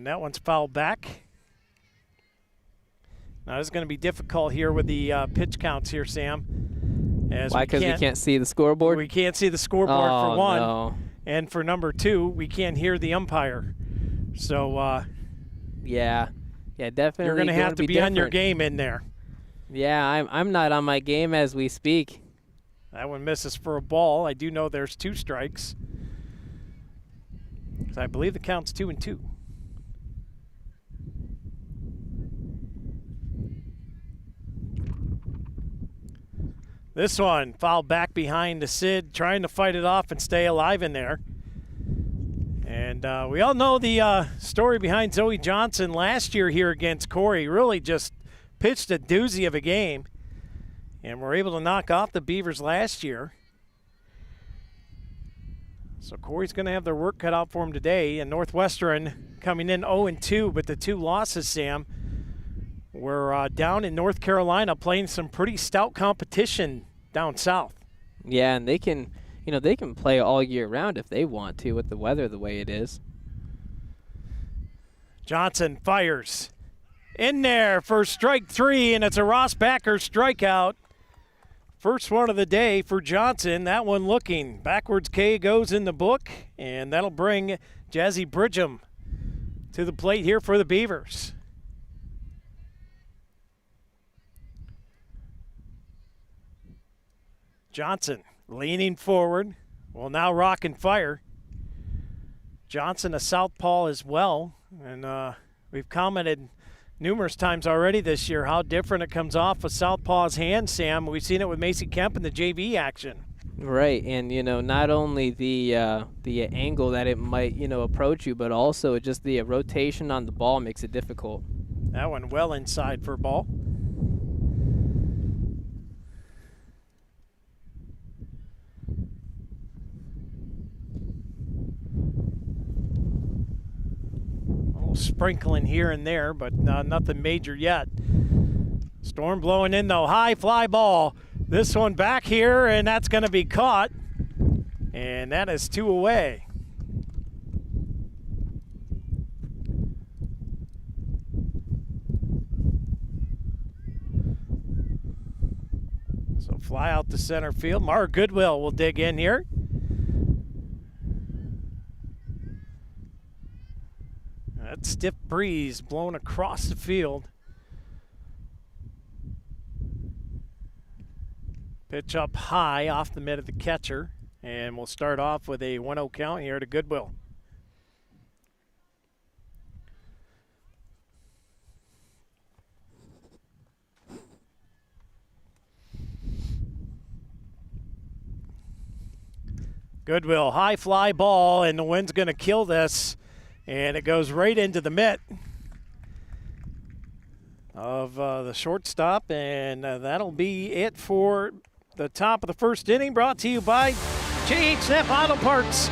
And that one's fouled back. Now, it's going to be difficult here with the pitch counts here, Sam. Why? Because we can't see the scoreboard? We can't see the scoreboard for one. No. And for number two, we can't hear the umpire. So, yeah, definitely. You're going to have to be on your game in there. Yeah, I'm not on my game as we speak. That one misses for a ball. I do know there's 2 strikes. I believe the count's 2-2. This one fouled back behind the Sid, trying to fight it off and stay alive in there. And we all know the story behind Zoe Johnson last year here against Corry. Really just pitched a doozy of a game. And we're able to knock off the Beavers last year. So Corry's going to have their work cut out for him today. And Northwestern coming in 0-2, but the 2 losses, Sam, we're down in North Carolina playing some pretty stout competition down south. Yeah, and they can play all year round if they want to with the weather the way it is. Johnson fires in there for strike 3, and it's a Ross Backer strikeout. First one of the day for Johnson. That one looking backwards K goes in the book, and that'll bring Jazzy Bridgham to the plate here for the Beavers. Johnson leaning forward, will now rock and fire. Johnson a southpaw as well, and we've commented numerous times already this year how different it comes off a southpaw's hand, Sam. We've seen it with Macy Kemp in the JV action. Right, and not only the angle that it might approach you, but also just the rotation on the ball makes it difficult. That one well inside for a ball. Sprinkling here and there, but nothing major yet. Storm blowing in though, high fly ball. This one back here, and that's going to be caught. And that is 2 away. So fly out to center field. Mara Goodwill will dig in here. That stiff breeze blowing across the field. Pitch up high off the mitt of the catcher. And we'll start off with a 1-0 count here to Goodwill. Goodwill, high fly ball, and the wind's going to kill this. And it goes right into the mitt of the shortstop, and that'll be it for the top of the first inning, brought to you by JHF Auto Parts.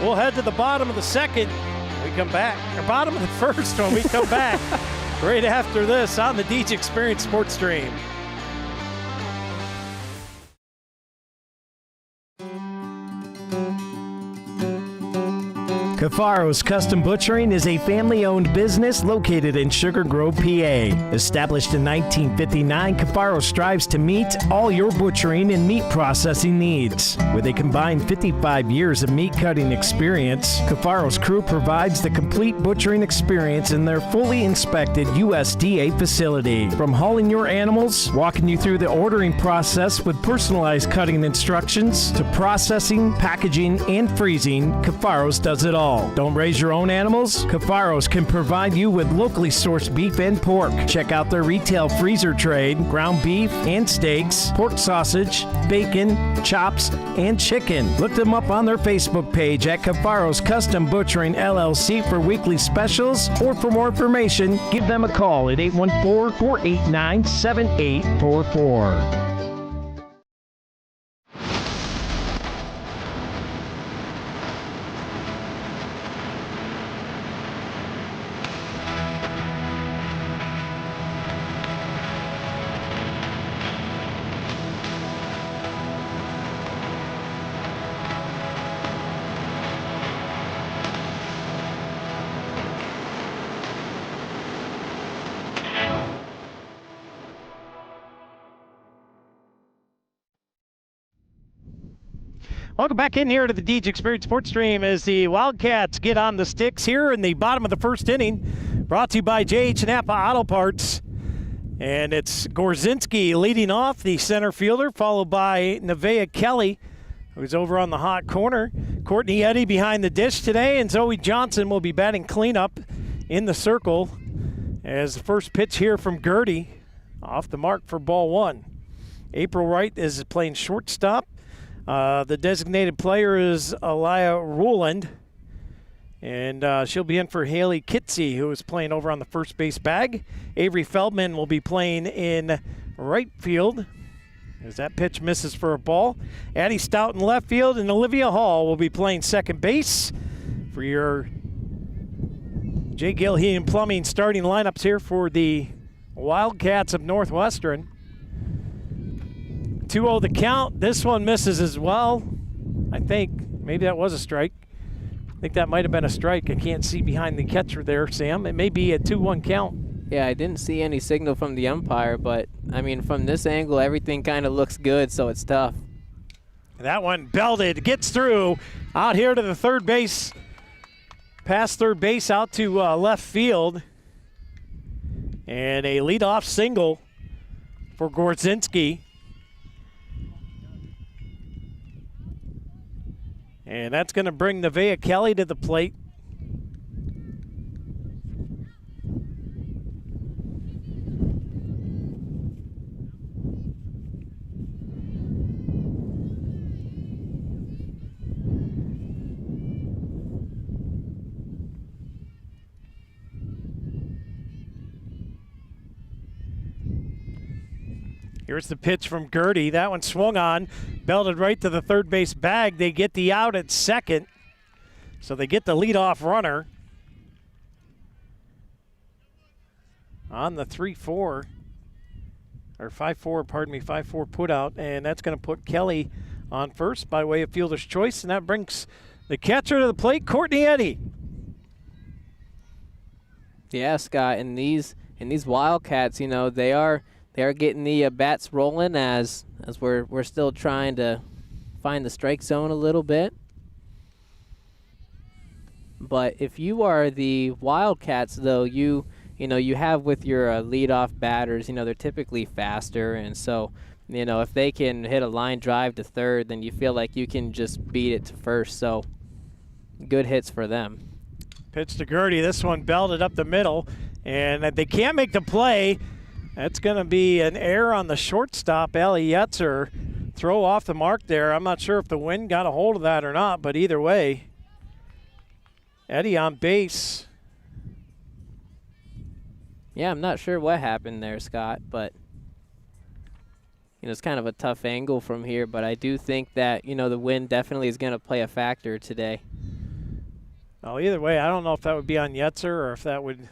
We'll head to the bottom of the second when we come back, or bottom of the first when we come back, right after this on the Deej Experience Sports Stream. Cafaro's Custom Butchering is a family-owned business located in Sugar Grove, PA. Established in 1959, Cafaro strives to meet all your butchering and meat processing needs. With a combined 55 years of meat cutting experience, Cafaro's crew provides the complete butchering experience in their fully inspected USDA facility. From hauling your animals, walking you through the ordering process with personalized cutting instructions, to processing, packaging, and freezing, Cafaro's does it all. Don't raise your own animals? Cafaro's can provide you with locally sourced beef and pork. Check out their retail freezer trade, ground beef and steaks, pork sausage, bacon, chops, and chicken. Look them up on their Facebook page at Cafaro's Custom Butchering LLC for weekly specials, or for more information, give them a call at 814-489-7844. Welcome back in here to the Deej Experience Sports Stream as the Wildcats get on the sticks here in the bottom of the first inning. Brought to you by J.H. Napa Auto Parts. And it's Gorzinski leading off, the center fielder, followed by Nevaeh Kelly, who's over on the hot corner. Courtney Eddy behind the dish today, and Zoe Johnson will be batting cleanup in the circle as the first pitch here from Gertie off the mark for ball one. April Wright is playing shortstop. The designated player is Aliyah Ruland, and she'll be in for Haley Kitsey, who is playing over on the first base bag. Avery Feldman will be playing in right field as that pitch misses for a ball. Addie Stout in left field, and Olivia Hall will be playing second base for your J. Gilheen Plumbing starting lineups here for the Wildcats of Northwestern. 2-0 the count. This one misses as well. I think maybe that was a strike. I think that might have been a strike. I can't see behind the catcher there, Sam. It may be a 2-1 count. Yeah, I didn't see any signal from the umpire, but, I mean, from this angle, everything kind of looks good, so it's tough. That one belted, gets through, out here to the third base, past third base out to left field. And a leadoff single for Gorzinski. And that's going to bring Nevaeh Kelly to the plate. Here's the pitch from Gertie. That one swung on, belted right to the third base bag. They get the out at second, so they get the leadoff runner on the 3-4, or 5-4, pardon me, 5-4 put out, and that's going to put Kelly on first by way of fielder's choice, and that brings the catcher to the plate, Courtney Eddy. Yeah, Scott, and these Wildcats, you know, they are getting the bats rolling as we're still trying to find the strike zone a little bit. But if you are the Wildcats, though, you have with your leadoff batters, you know, they're typically faster, and so, you know, if they can hit a line drive to third, then you feel like you can just beat it to first. So good hits for them. Pitch to Gertie. This one belted up the middle, and they can't make the play. That's going to be an error on the shortstop, Allie Yetzer. Throw off the mark there. I'm not sure if the wind got a hold of that or not, but either way, Eddy on base. Yeah, I'm not sure what happened there, Scott, but you know, it's kind of a tough angle from here, but I do think that, you know, the wind definitely is going to play a factor today. Well, either way, I don't know if that would be on Yetzer or if that would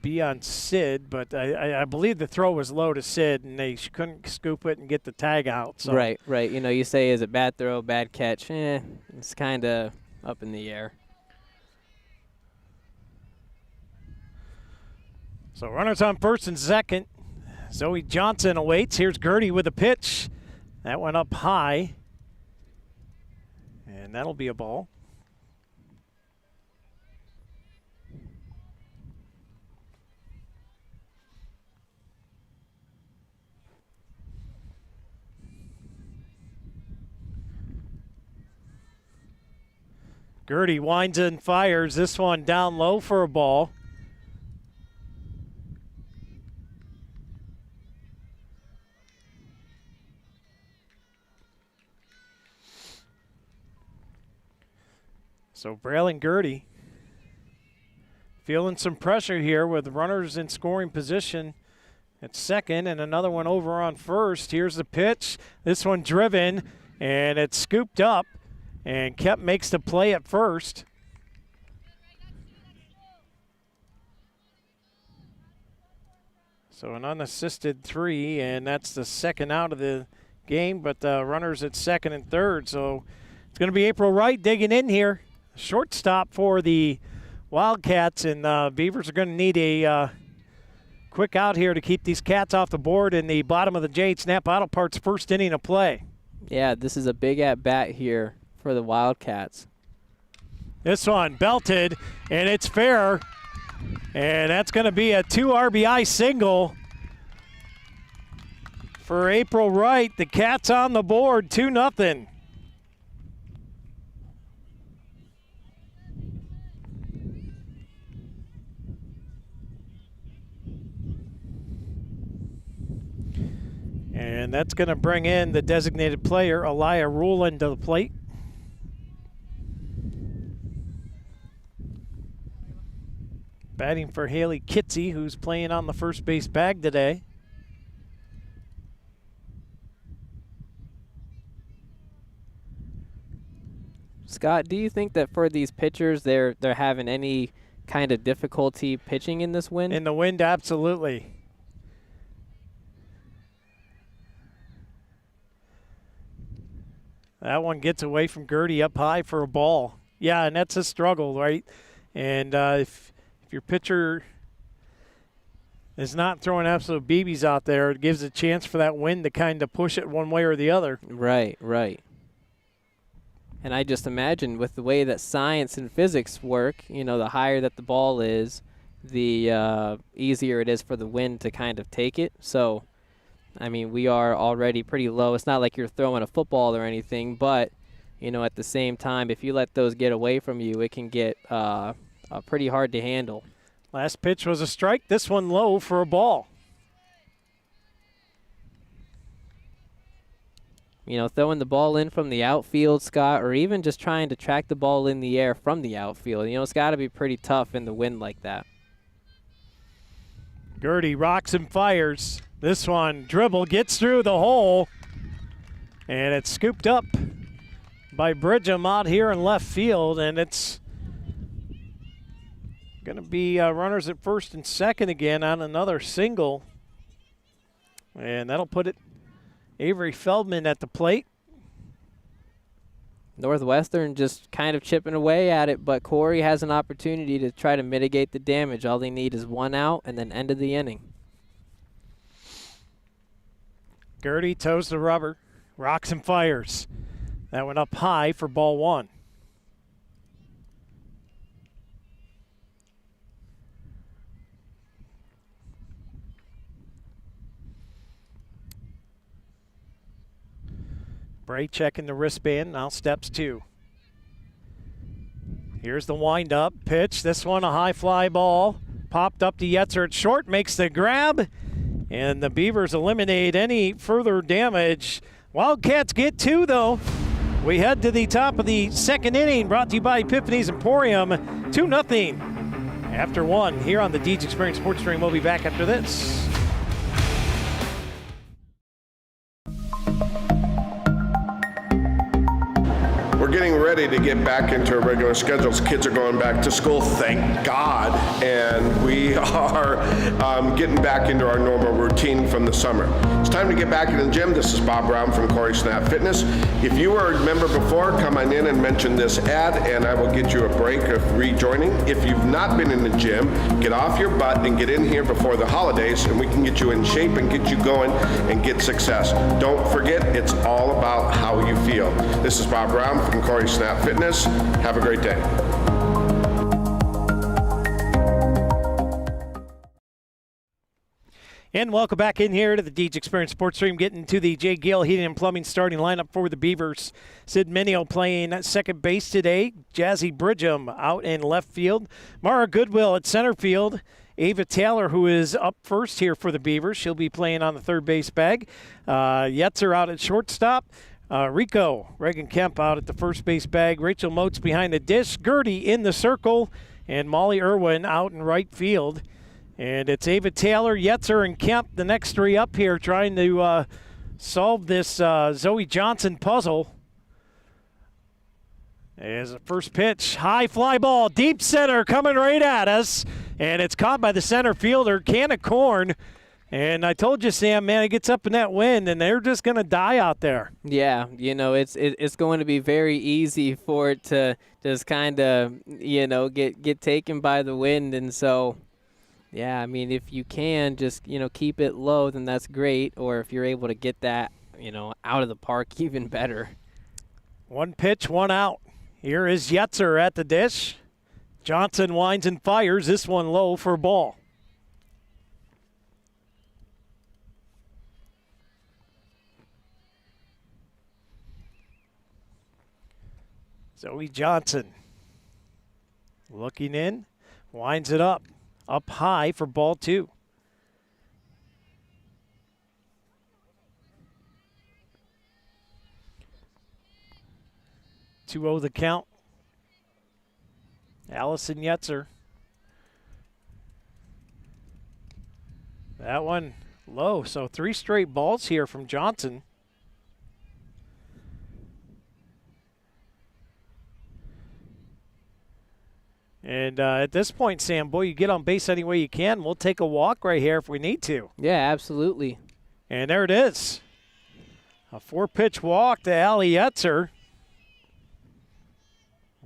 be on Sid, but I believe the throw was low to Sid, and they couldn't scoop it and get the tag out. So. Right. You know, you say, is it bad throw, bad catch? It's kind of up in the air. So runners on first and second. Zoe Johnson awaits. Here's Gertie with a pitch. That went up high, and that'll be a ball. Gertie winds and fires. This one down low for a ball. So Braylon Gertie feeling some pressure here with runners in scoring position at second and another one over on first. Here's the pitch. This one driven, and it's scooped up. And Kemp makes the play at first. So an unassisted 3, and that's the second out of the game, but runners at second and third. So it's going to be April Wright digging in here. Shortstop for the Wildcats, and Beavers are going to need a quick out here to keep these Cats off the board in the bottom of the Jade Snap Auto Parts first inning of play. Yeah, this is a big at-bat here for the Wildcats. This one belted, and it's fair. And that's going to be a 2 RBI single for April Wright. The Cats on the board, 2-0. And that's going to bring in the designated player, Elia Ruland, to the plate. Batting for Haley Kitsey, who's playing on the first base bag today. Scott, do you think that for these pitchers, they're having any kind of difficulty pitching in this wind? In the wind, absolutely. That one gets away from Gertie up high for a ball. Yeah, and that's a struggle, right? And if your pitcher is not throwing absolute BBs out there, it gives a chance for that wind to kind of push it one way or the other. Right, right. And I just imagine with the way that science and physics work, you know, the higher that the ball is, the easier it is for the wind to kind of take it. So, I mean, we are already pretty low. It's not like you're throwing a football or anything, but, you know, at the same time, if you let those get away from you, it can get pretty hard to handle. Last pitch was a strike. This one low for a ball. You know, throwing the ball in from the outfield, Scott, or even just trying to track the ball in the air from the outfield. You know, it's got to be pretty tough in the wind like that. Gertie rocks and fires. This one, dribble, gets through the hole, and it's scooped up by Bridgham out here in left field, and it's going to be runners at first and second again on another single, and that'll put it Avery Feldman at the plate. Northwestern just kind of chipping away at it, but Corry has an opportunity to try to mitigate the damage. All they need is one out and then end of the inning. Gertie toes the rubber, rocks and fires. That went up high for ball one. Bray checking the wristband, now steps two. Here's the wind-up pitch. This one a high fly ball. Popped up to Yetzer at short, makes the grab. And the Beavers eliminate any further damage. Wildcats get two, though. We head to the top of the second inning, brought to you by Epiphany's Emporium. 2-0 after one here on the Deeds Experience Sports Stream. We'll be back after this. We're getting ready to get back into our regular schedules. Kids are going back to school, thank God, and we are getting back into our normal routine from the summer. It's time to get back in the gym. This is Bob Brown from Corry Snap Fitness. If you were a member before, come on in and mention this ad, and I will get you a break of rejoining. If you've not been in the gym, get off your butt and get in here before the holidays, and we can get you in shape and get you going and get success. Don't forget, it's all about how you feel. This is Bob Brown from Corry Snap Fitness. Have a great day. And welcome back in here to the Deeds Experience Sports Stream, getting to the Jay Gale Heating and Plumbing starting lineup for the Beavers. Sid Minio playing at second base today. Jazzy Bridgham out in left field. Mara Goodwill at center field. Ava Taylor, who is up first here for the Beavers. She'll be playing on the third base bag. Yetzer out at shortstop. Rico Reagan Kemp out at the first base bag. Rachel Motes behind the dish. Gertie in the circle. And Molly Irwin out in right field. And it's Ava Taylor, Yetzer, and Kemp, the next three up here, trying to solve this Zoe Johnson puzzle. As the first pitch, high fly ball, deep center, coming right at us. And it's caught by the center fielder, Can of Corn. And I told you, Sam, man, it gets up in that wind, and they're just going to die out there. Yeah, you know, it's going to be very easy for it to just kind of, you know, get taken by the wind. And so Yeah, I mean, if you can just, keep it low, then that's great. Or if you're able to get that, out of the park, even better. 1 pitch, 1 out. Here is Yetzer at the dish. Johnson winds and fires. This one low for a ball. Zoe Johnson looking in, winds it up high for ball 2. 2-0 the count. Allison Yetzer. That one low, so 3 straight balls here from Johnson. And at this point, Sam, boy, you get on base any way you can. We'll take a walk right here if we need to. Yeah, absolutely. And there it is. A 4-pitch walk to Allie Yetzer.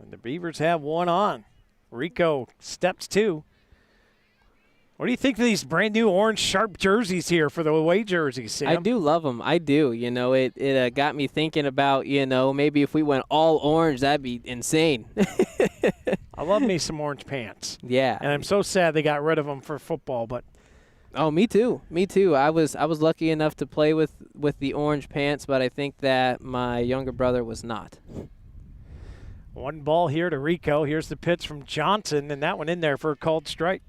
And the Beavers have 1 on. Rico steps 2. What do you think of these brand new orange sharp jerseys here for the away jerseys, Sam? I do love them. I do. It got me thinking about, maybe if we went all orange, that'd be insane. I love me some orange pants. Yeah. And I'm so sad they got rid of them for football, but. Oh, me too. Me too. I was lucky enough to play with the orange pants, but I think that my younger brother was not. 1 ball here to Rico. Here's the pitch from Johnson, and that one in there for a called strike.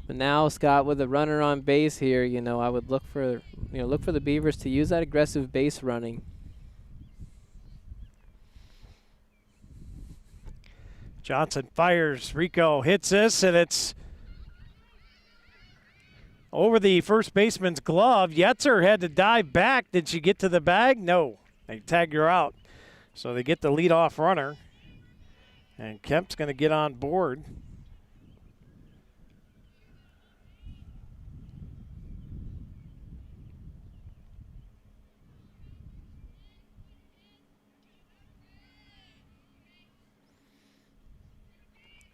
But now, Scott, with a runner on base here, I would look for the Beavers to use that aggressive base running. Johnson fires. Rico hits this, and it's over the first baseman's glove. Yetzer had to dive back. Did she get to the bag? No. They tagged her out. So they get the leadoff runner. And Kemp's going to get on board.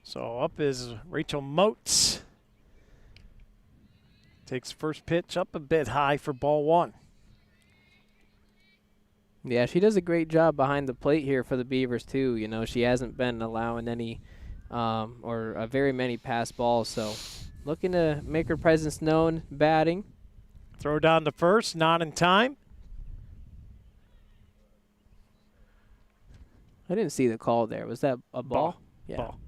So up is Rachel Moats. Takes first pitch up a bit high for ball 1. Yeah, she does a great job behind the plate here for the Beavers too. She hasn't been allowing any or very many pass balls. So looking to make her presence known batting. Throw down to first, not in time. I didn't see the call there. Was that a ball? Yeah. Ball.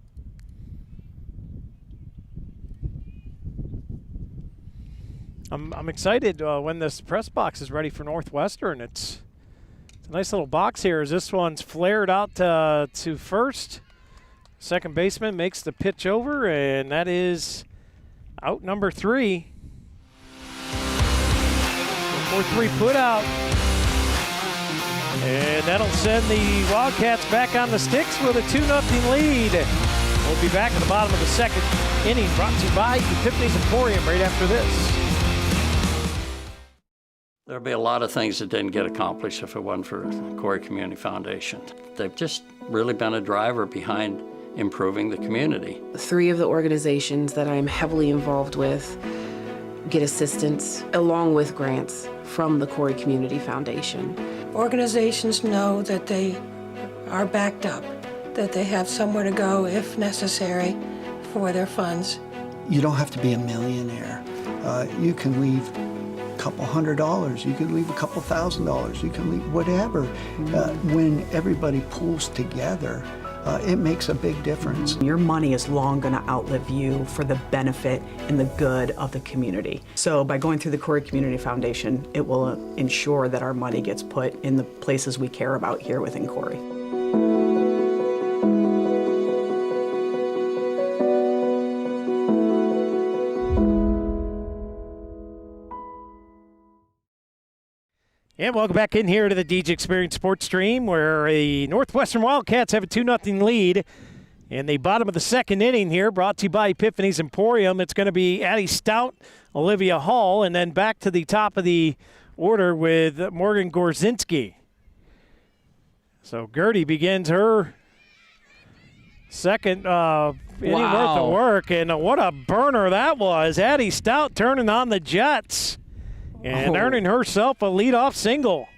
I'm excited when this press box is ready for Northwestern. It's a nice little box here as this one's flared out to first. Second baseman makes the pitch over, and that is out number 3. 4-3 put out. And that'll send the Wildcats back on the sticks with a 2-0 lead. We'll be back at the bottom of the second inning, brought to you by Epiphany's Emporium right after this. There'll be a lot of things that didn't get accomplished if it wasn't for Corry Community Foundation. They've just really been a driver behind improving the community. 3 of the organizations that I'm heavily involved with get assistance along with grants from the Corry Community Foundation. Organizations know that they are backed up, that they have somewhere to go if necessary for their funds. You don't have to be a millionaire. You can leave couple $100, you could leave a couple $1,000, you can leave whatever. When everybody pulls together, it makes a big difference. Your money is long going to outlive you for the benefit and the good of the community. So by going through the Corry Community Foundation, it will ensure that our money gets put in the places we care about here within Corry. And welcome back in here to the DJ Experience Sports Stream, where the Northwestern Wildcats have a 2-0 lead in the bottom of the second inning here, brought to you by Epiphany's Emporium. It's going to be Addie Stout, Olivia Hall, and then back to the top of the order with Morgan Gorzinski. So Gertie begins her second inning worth of work, and what a burner that was. Addie Stout turning on the Jets and earning herself a leadoff single.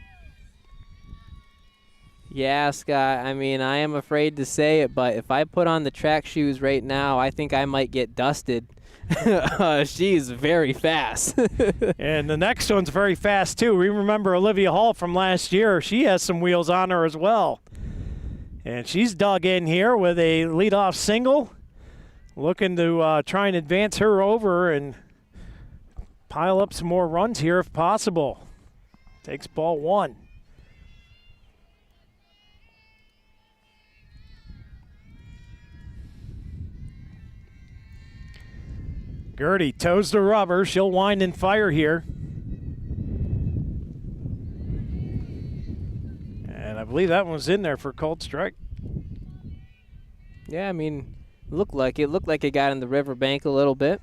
Yeah, Scott, I mean, I am afraid to say it, but if I put on the track shoes right now, I think I might get dusted. She's very fast. And the next one's very fast, too. We remember Olivia Hall from last year. She has some wheels on her as well. And she's dug in here with a leadoff single, looking to try and advance her over and pile up some more runs here if possible. Takes ball one. Gertie toes the rubber. She'll wind and fire here. And I believe that one was in there for a cold strike. Yeah, I mean, looked like it got in the riverbank a little bit.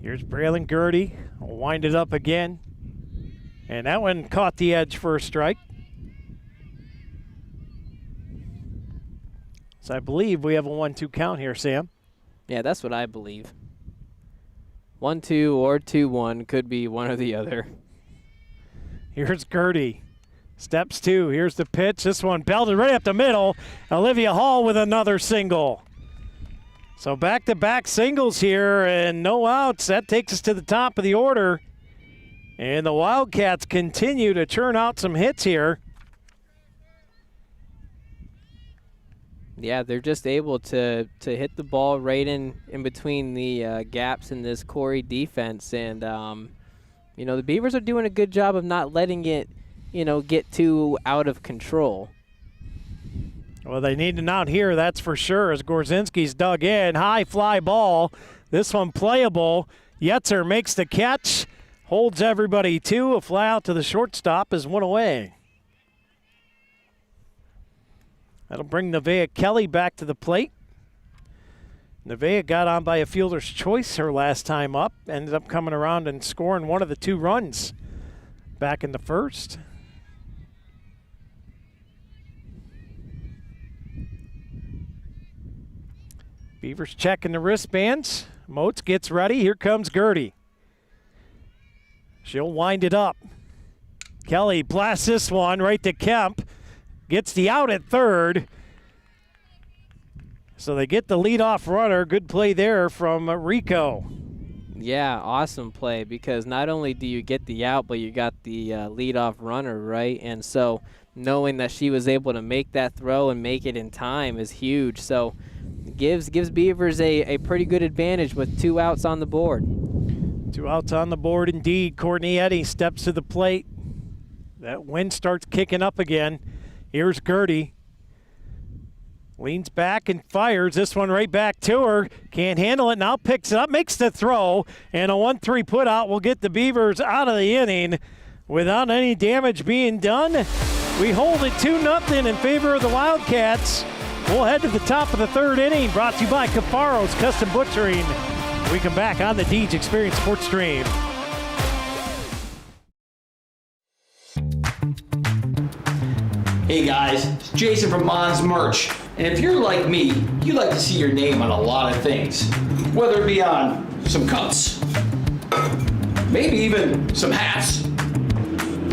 Here's Braylon Gertie. I'll wind it up again. And that one caught the edge for a strike. So I believe we have a 1-2 count here, Sam. Yeah, that's what I believe. 1-2 or 2-1 could be one or the other. Here's Gertie. Steps two. Here's the pitch. This one belted right up the middle. Olivia Hall with another single. So back-to-back singles here and no outs. That takes us to the top of the order. And the Wildcats continue to churn out some hits here. Yeah, they're just able to hit the ball right in between the gaps in this Corry defense. And, the Beavers are doing a good job of not letting it, get too out of control. Well, they need an out here, that's for sure, as Gorzinski's dug in. High fly ball. This one playable. Yetzer makes the catch. Holds everybody to. A fly out to the shortstop is one away. That'll bring Nevaeh Kelly back to the plate. Nevaeh got on by a fielder's choice her last time up. Ended up coming around and scoring one of the 2 runs back in the first. Beavers checking the wristbands. Moats gets ready. Here comes Gertie. She'll wind it up. Kelly blasts this one right to Kemp. Gets the out at third. So they get the leadoff runner. Good play there from Rico. Yeah, awesome play, because not only do you get the out, but you got the leadoff runner, right? And so knowing that she was able to make that throw and make it in time is huge. So gives Beavers a pretty good advantage with 2 outs on the board. 2 outs on the board indeed. Courtney Eddy steps to the plate. That wind starts kicking up again. Here's Gertie. Leans back and fires. This one right back to her. Can't handle it. Now picks it up, makes the throw, and a 1-3 putout will get the Beavers out of the inning without any damage being done. We hold it 2-0 in favor of the Wildcats. We'll head to the top of the 3rd inning, brought to you by Cafaro's Custom Butchering. We come back on the Deeds Experience Sports Stream. Hey guys, it's Jason from Mon's Merch. And if you're like me, you like to see your name on a lot of things. Whether it be on some cups, maybe even some hats.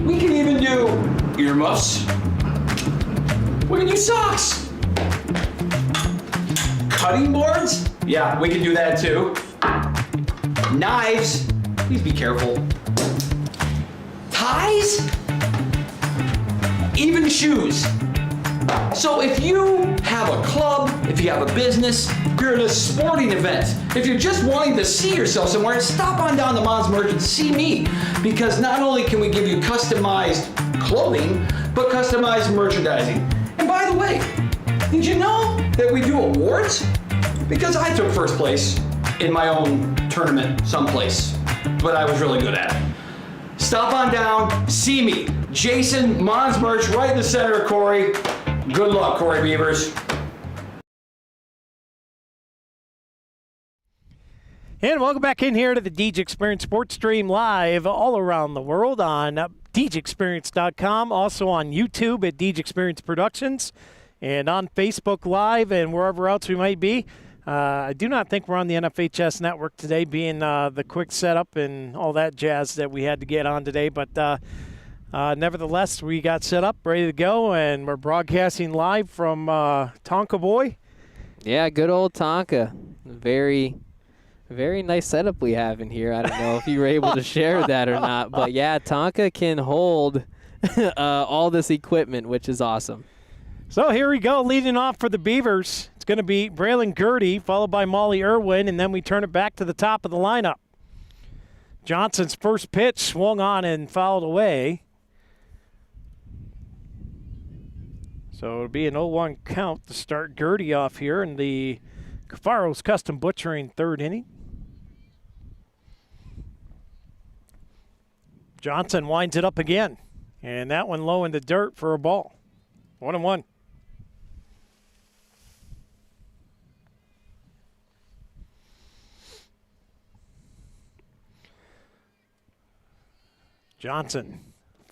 We can even do earmuffs. We can do socks. Cutting boards? Yeah, we can do that too. Knives, please be careful. Ties? Even shoes. So if you have a club, if you have a business, if you're at a sporting event, if you're just wanting to see yourself somewhere, stop on down to Mon's Merch and see me. Because not only can we give you customized clothing, but customized merchandising. And by the way, did you know that we do awards? Because I took first place in my own tournament someplace, but I was really good at it. Stop on down, see me. Jason, Mon's Merch, right in the center of Corry. Good luck, Corry Beavers. And welcome back in here to the Deej Experience Sports Stream live all around the world on DeejExperience.com, also on YouTube at Deej Experience Productions, and on Facebook Live and wherever else we might be. I do not think we're on the NFHS network today, being the quick setup and all that jazz that we had to get on today. But nevertheless, we got set up, ready to go, and we're broadcasting live from Tonka Boy. Yeah, good old Tonka. Very nice setup we have in here. I don't know if you were able to share that or not. But, yeah, Tonka can hold all this equipment, which is awesome. So here we go, leading off for the Beavers. It's going to be Braylon Gertie, followed by Molly Irwin, and then we turn it back to the top of the lineup. Johnson's first pitch swung on and fouled away. So it'll be an 0-1 count to start Gertie off here in the Cafaro's Custom Butchering third inning. Johnson winds it up again, and that one low in the dirt for a ball. 1-1. Johnson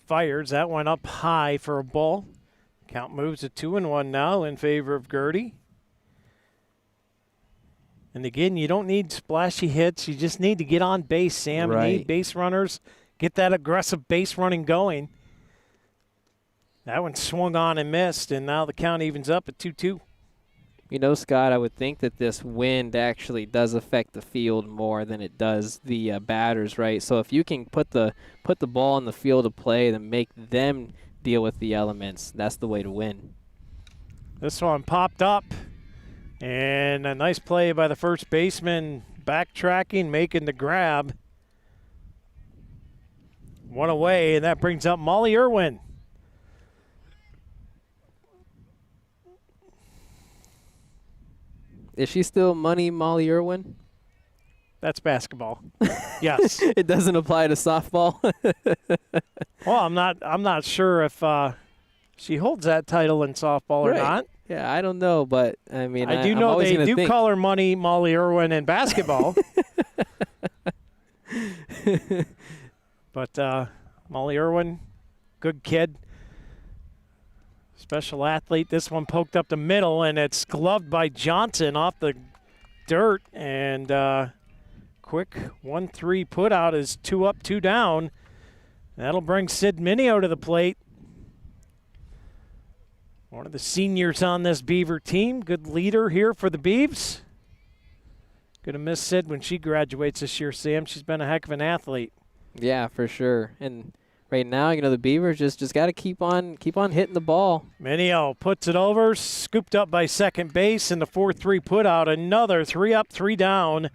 fires. That one up high for a ball. Count moves to 2-1 now in favor of Gertie. And again, you don't need splashy hits. You just need to get on base, Sam. Right. You need base runners. Get that aggressive base running going. That one swung on and missed, and now the count evens up at 2-2. You know, Scott, I would think that this wind actually does affect the field more than it does the batters, right? So if you can put the ball in the field of play, then make them deal with the elements, that's the way to win. This one popped up, and a nice play by the first baseman, backtracking, making the grab. One away, and that brings up Molly Irwin. Is she still Money Molly Irwin? That's basketball. Yes. It doesn't apply to softball. Well, I'm not sure if she holds that title in softball or not. Yeah, I don't know, but I mean, I do know they do call her Money Molly Irwin in basketball. But Molly Irwin, good kid, special athlete. This one poked up the middle, and it's gloved by Johnson off the dirt. And quick 1-3 put out is 2 up, 2 down. That'll bring Sid Minio to the plate. One of the seniors on this Beaver team. Good leader here for the Beavs. Gonna miss Sid when she graduates this year, Sam. She's been a heck of an athlete. Yeah, for sure. And right now, you know, the Beavers just got to keep on hitting the ball. Minio puts it over, scooped up by second base, and the 4-3 put out. Another 3 up, 3 down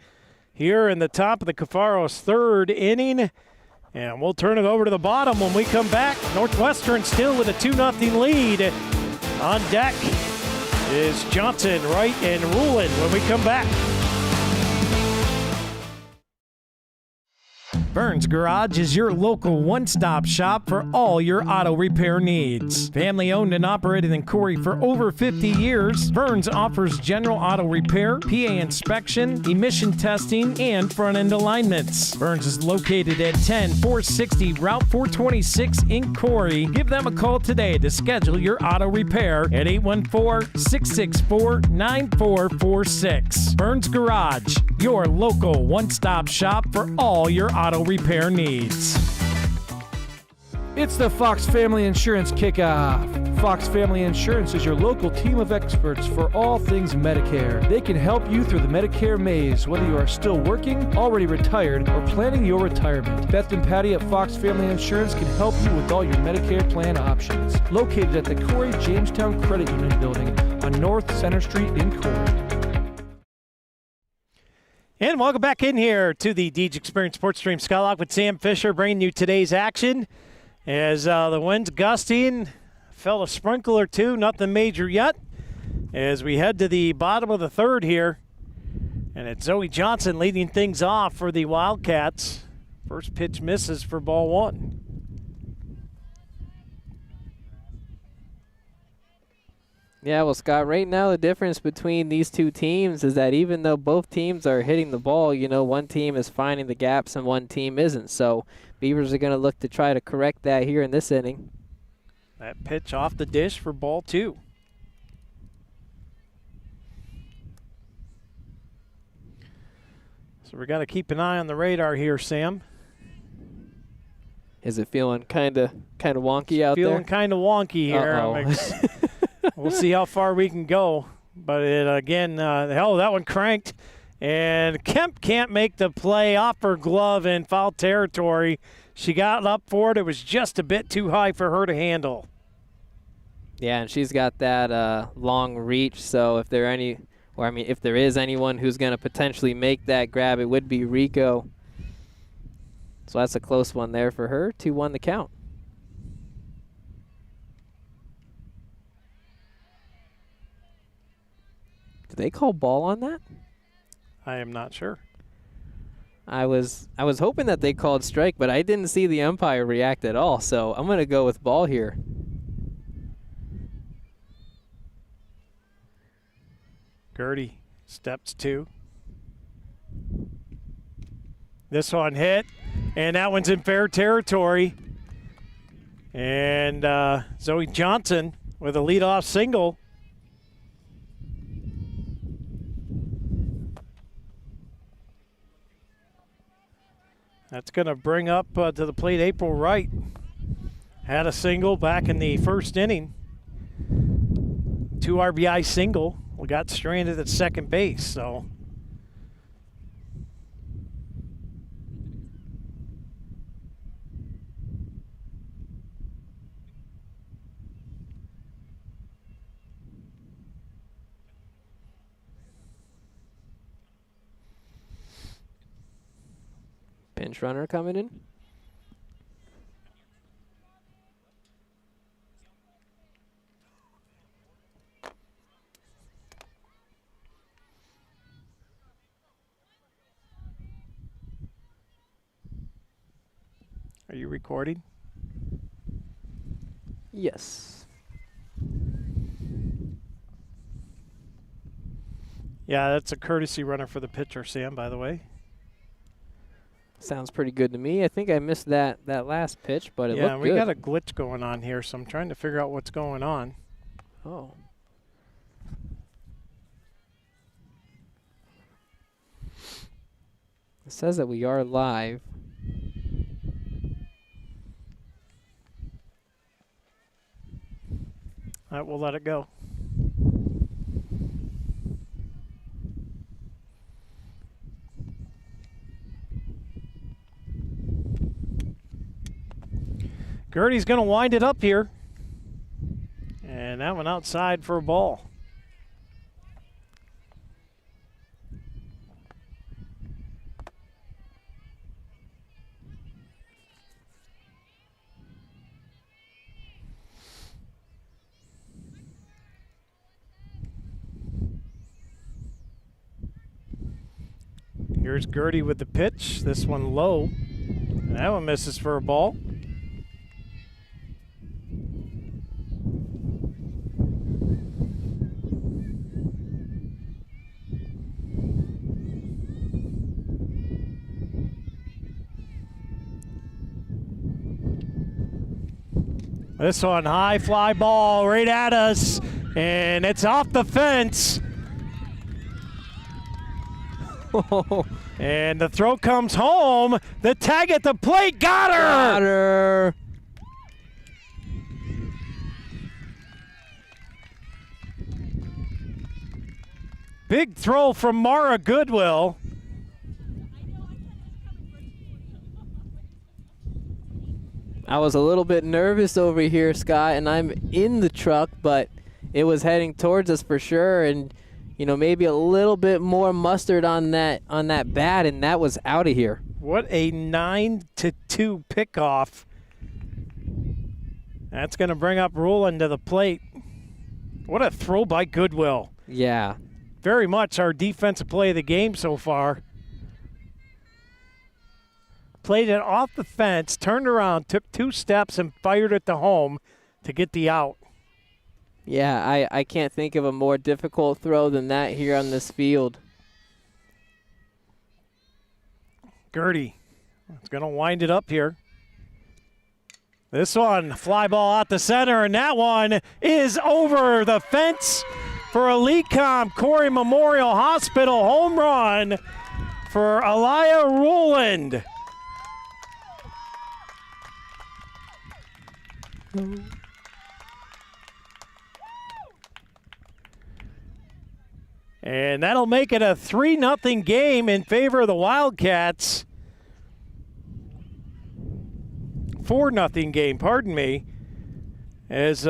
here in the top of the Cafaro's third inning. And we'll turn it over to the bottom when we come back. Northwestern still with a 2-0 lead. On deck is Johnson, right, and Rulin when we come back. Burns Garage is your local one-stop shop for all your auto repair needs. Family owned and operated in Corry for over 50 years, Burns offers general auto repair, Piaa inspection, emission testing, and front-end alignments. Burns is located at 10460 Route 426 in Corry. Give them a call today to schedule your auto repair at 814-664-9446. Burns Garage, your local one-stop shop for all your auto repair needs. It's the Fox Family Insurance Kickoff. Fox Family Insurance is your local team of experts for all things Medicare. They can help you through the Medicare maze, whether you are still working, already retired, or planning your retirement. Beth and Patty at Fox Family Insurance can help you with all your Medicare plan options. Located at the Corry Jamestown Credit Union Building on North Center Street in Corry. And welcome back in here to the Deej Experience Sports Stream Skylock with Sam Fisher, bringing you today's action. As the wind's gusting, fell a sprinkle or two, nothing major yet. As we head to the bottom of the third here, and it's Zoe Johnson leading things off for the Wildcats. First pitch misses for ball one. Yeah, well, Scott, right now the difference between these two teams is that even though both teams are hitting the ball, one team is finding the gaps and one team isn't. So Beavers are going to look to try to correct that here in this inning. That pitch off the dish for ball 2. So we got to keep an eye on the radar here, Sam. Is it feeling kind of wonky out there? Feeling kind of wonky here. We'll see how far we can go. But that one cranked. And Kemp can't make the play off her glove in foul territory. She got up for it. It was just a bit too high for her to handle. Yeah, and she's got that long reach. So if there is anyone who's going to potentially make that grab, it would be Rico. So that's a close one there for her. 2-1 the count. Did they call ball on that? I am not sure. I was hoping that they called strike, but I didn't see the umpire react at all. So I'm going to go with ball here. Gertie steps 2. This one hit, and that one's in fair territory. And Zoe Johnson with a leadoff single. That's going to bring up to the plate April Wright. Had a single back in the first inning. 2 RBI single. We got stranded at second base, so. Pinch runner coming in. Are you recording? Yes. Yeah, that's a courtesy runner for the pitcher, Sam, by the way. Sounds pretty good to me. I think I missed that last pitch, but it looked good. Yeah, we got a glitch going on here, so I'm trying to figure out what's going on. Oh. It says that we are live. All right, we'll let it go. Gertie's going to wind it up here. And that one outside for a ball. Here's Gertie with the pitch. This one low. And that one misses for a ball. This one, high fly ball right at us, and it's off the fence. And the throw comes home. The tag at the plate, got her! Got her! Big throw from Mara Goodwill. I was a little bit nervous over here, Scott, and I'm in the truck, but it was heading towards us for sure, and maybe a little bit more mustard on that bat, and that was out of here. What a 9-2 pickoff. That's going to bring up Rowland to the plate. What a throw by Goodwill. Yeah. Very much our defensive play of the game so far. Played it off the fence, turned around, took 2 steps, and fired it to home to get the out. Yeah, I can't think of a more difficult throw than that here on this field. Gertie is going to wind it up here. This one, fly ball out the center, and that one is over the fence for a LECOM Corry Memorial Hospital home run for Elia Roland. And that'll make it a 3-0 game in favor of the Wildcats. 4-0 game, pardon me, as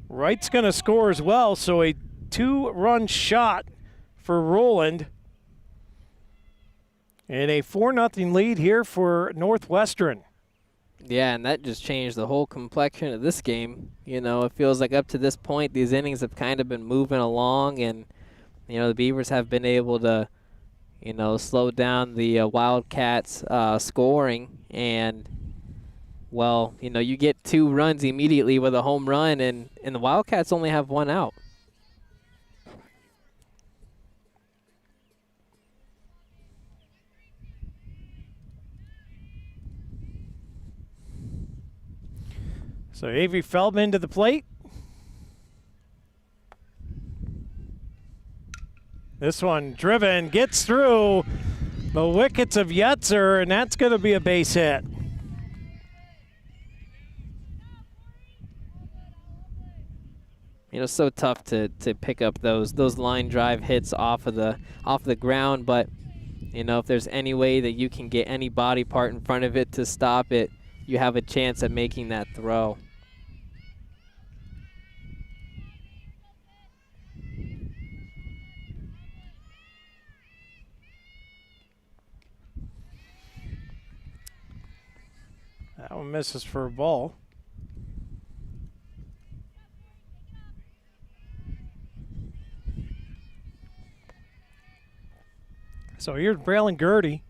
Wright's going to score as well, so a 2-run shot for Roland. And a 4-0 lead here for Northwestern. Yeah, and that just changed the whole complexion of this game. You know, it feels like up to this point, these innings have kind of been moving along, and, you know, the Beavers have been able to, you know, slow down the Wildcats' scoring. And, well, you know, you get 2 runs immediately with a home run, and the Wildcats only have 1 out. So Avery Feldman to the plate. This one driven, gets through the wickets of Yetzer, and that's going to be a base hit. You know, so tough to pick up those line drive hits off the ground, but you know, if there's any way that you can get any body part in front of it to stop it, you have a chance at making that throw. That one misses for a ball. So here's Braylon Gertie.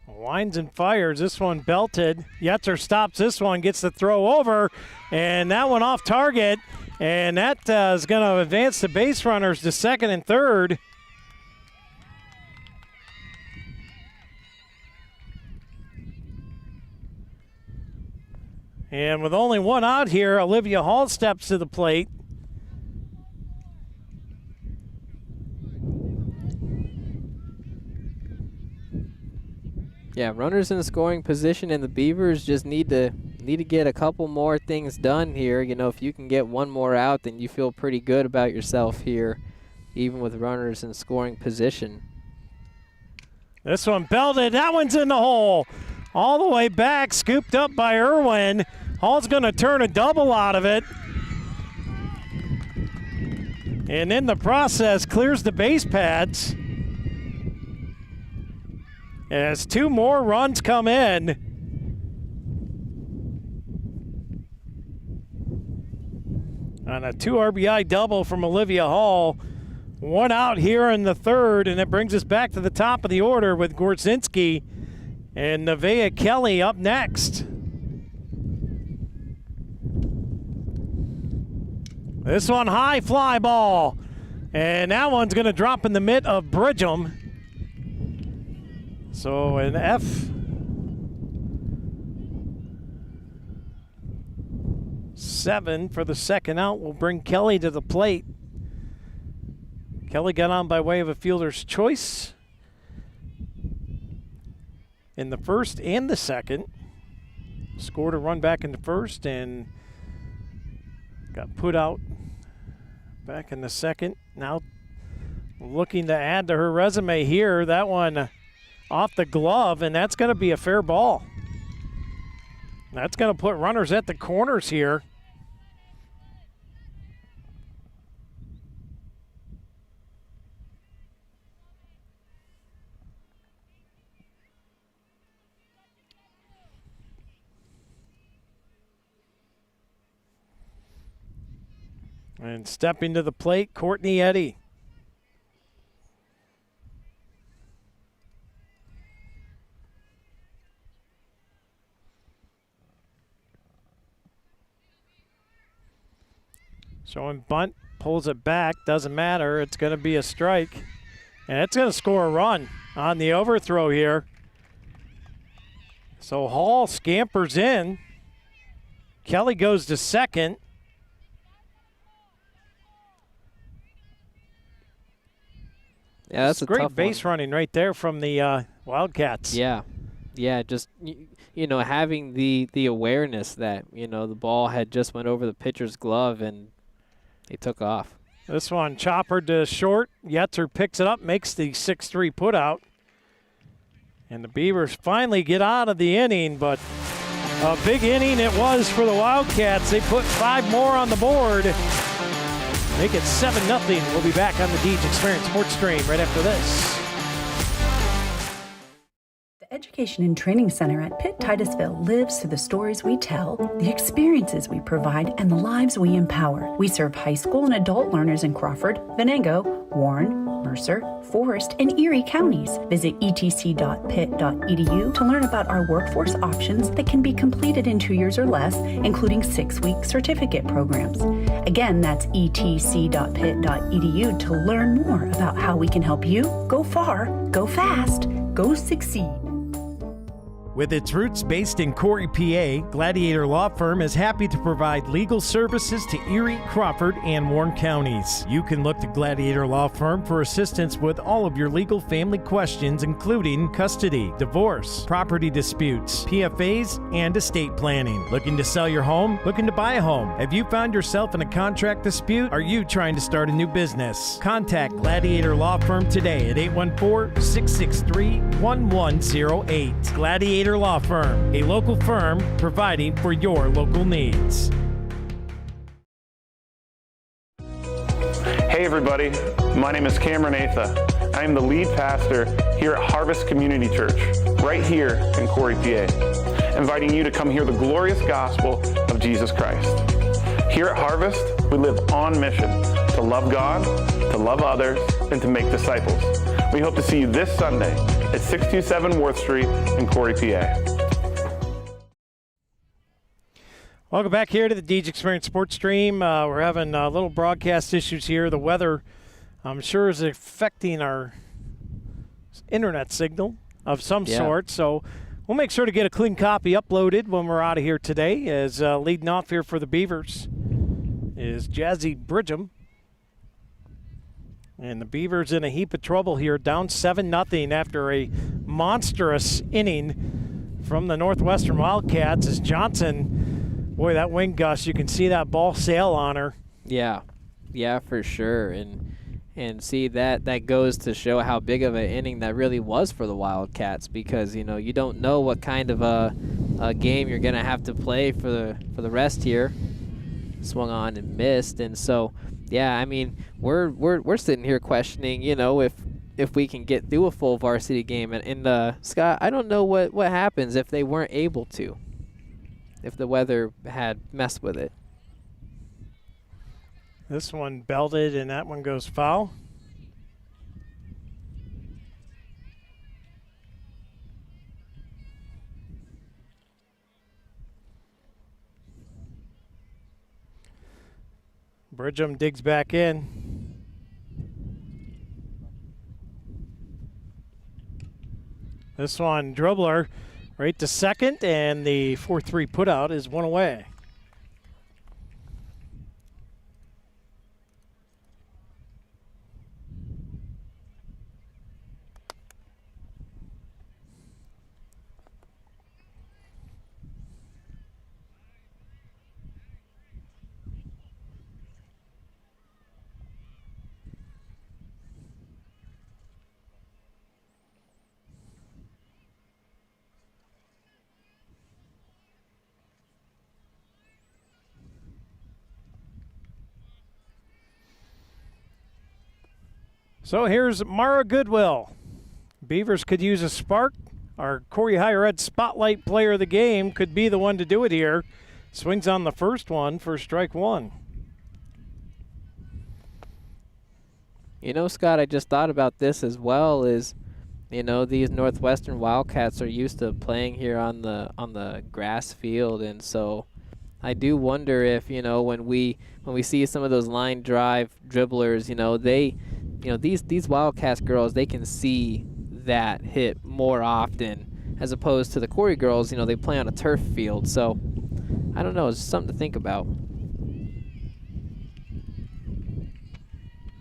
Winds and fires. This one belted. Yetzer stops this one, gets the throw over, and that one off target. And that is going to advance the base runners to second and third. And with only 1 out here, Olivia Hall steps to the plate. Yeah, runners in scoring position, and the Beavers just need to get a couple more things done here. You know, if you can get 1 more out, then you feel pretty good about yourself here, even with runners in scoring position. This one belted. That one's in the hole. All the way back, scooped up by Irwin. Hall's going to turn a double out of it. And in the process, clears the base pads. As 2 more runs come in. On a 2 RBI double from Olivia Hall. 1 out here in the third, and it brings us back to the top of the order with Gorzinski and Nevaeh Kelly up next. This one high fly ball, and that one's going to drop in the mitt of Bridgham. So an F7 for the second out will bring Kelly to the plate. Kelly got on by way of a fielder's choice in the first and the second. Scored a run back in the first and got put out back in the second. Now looking to add to her resume here. That one off the glove, and that's going to be a fair ball. That's going to put runners at the corners here. And stepping to the plate, Courtney Eddy. Showing bunt, pulls it back, doesn't matter. It's going to be a strike. And it's going to score a run on the overthrow here. So Hall scampers in. Kelly goes to second. Yeah, that's a great tough base one. running right there from the Wildcats. Yeah, just having the awareness that the ball had just went over the pitcher's glove and he took off. This one chopper to short. Yetzer picks it up, makes the 6-3 put out. And the Beavers finally get out of the inning, but a big inning it was for the Wildcats. They put 5 more on the board. Make it 7-0. We'll be back on the Deej Experience Sports Stream right after this. The Education and Training Center at Pitt Titusville lives through the stories we tell, the experiences we provide, and the lives we empower. We serve high school and adult learners in Crawford, Venango, Warren, Mercer, Forest, and Erie counties. Visit etc.pitt.edu to learn about our workforce options that can be completed in 2 years or less, including 6-week certificate programs. Again, that's etc.pitt.edu to learn more about how we can help you go far, go fast, go succeed. With its roots based in Corry, PA, Gladiator Law Firm is happy to provide legal services to Erie, Crawford, and Warren counties. You can look to Gladiator Law Firm for assistance with all of your legal family questions, including custody, divorce, property disputes, PFAs, and estate planning. Looking to sell your home? Looking to buy a home? Have you found yourself in a contract dispute? Are you trying to start a new business? Contact Gladiator Law Firm today at 814-663-1108. Gladiator Law Firm, a local firm providing for your local needs. Hey everybody, my name is Cameron Atha. I am the lead pastor here at Harvest Community Church, right here in Corry, PA, inviting you to come hear the glorious gospel of Jesus Christ. Here at Harvest, we live on mission to love God, to love others, and to make disciples. We hope to see you this Sunday at 627 Worth Street in Corry, PA. Welcome back here to the Deej Experience Sports Stream. We're having little broadcast issues here. The weather, I'm sure, is affecting our internet signal of some sort. So we'll make sure to get a clean copy uploaded when we're out of here today. As leading off here for the Beavers is Jazzy Bridgham. And the Beavers in a heap of trouble here, down 7-0 after a monstrous inning from the Northwestern Wildcats. As Johnson, boy, that wind gust, you can see that ball sail on her. Yeah, for sure. And see, that goes to show how big of an inning that really was for the Wildcats, because you don't know what kind of a game you're gonna have to play for the rest here. Swung on and missed, and so. Yeah, I mean, we're sitting here questioning, if we can get through a full varsity game. And Scott, I don't know what happens if they weren't able to, if the weather had messed with it. This one belted, and that one goes foul. Bridgham digs back in. This one, dribbler right to second, and the 4-3 putout is one away. So here's Mara Goodwill. Beavers could use a spark. Our Corry Higher Ed Spotlight Player of the Game could be the one to do it here. Swings on the first one for strike one. Scott, I just thought about this as well. Is these Northwestern Wildcats are used to playing here on the grass field, and so I do wonder if, when we see some of those line drive dribblers, these Wildcats girls, they can see that hit more often as opposed to the Corry girls. They play on a turf field, so I don't know. It's something to think about.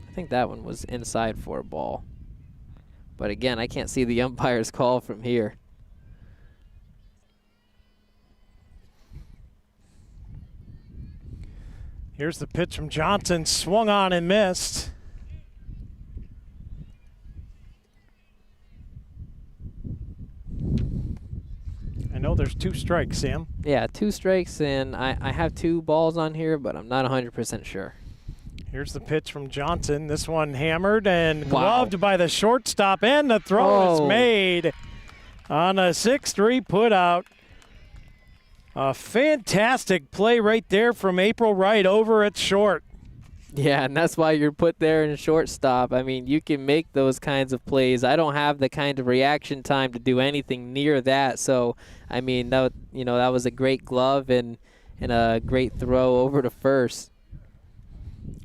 I think that one was inside for a ball, but again, I can't see the umpire's call from here. Here's the pitch from Johnson, swung on and missed. I know there's 2 strikes, Sam. Yeah, 2 strikes, and I have 2 balls on here, but I'm not 100% sure. Here's the pitch from Johnson. This one hammered and gloved by the shortstop, and the throw is made on a 6-3 putout. A fantastic play right there from April Wright over at short. Yeah, and that's why you're put there in shortstop. I mean, you can make those kinds of plays. I don't have the kind of reaction time to do anything near that. So, I mean, that was a great glove and a great throw over to first.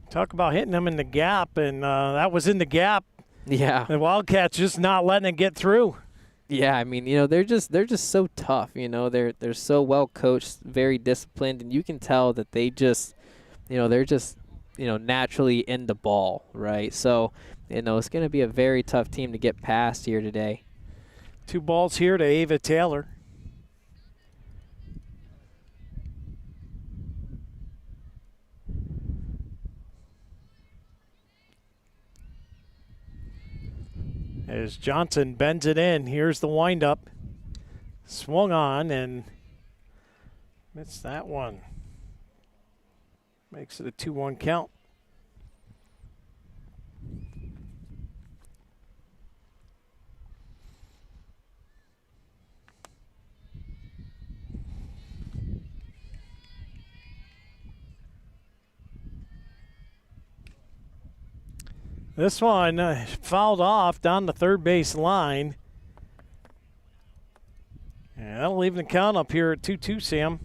Talk about hitting them in the gap, and that was in the gap. Yeah. The Wildcats just not letting it get through. Yeah, I mean, they're just so tough. They're so well coached, very disciplined, and you can tell that they just, they're just, naturally in the ball, right? So, it's going to be a very tough team to get past here today. 2 balls here to Ava Taylor. As Johnson bends it in, here's the windup. Swung on and missed that one. Makes it a 2-1 count. This one fouled off down the third base line. And that'll leave the count up here at 2-2, Sam.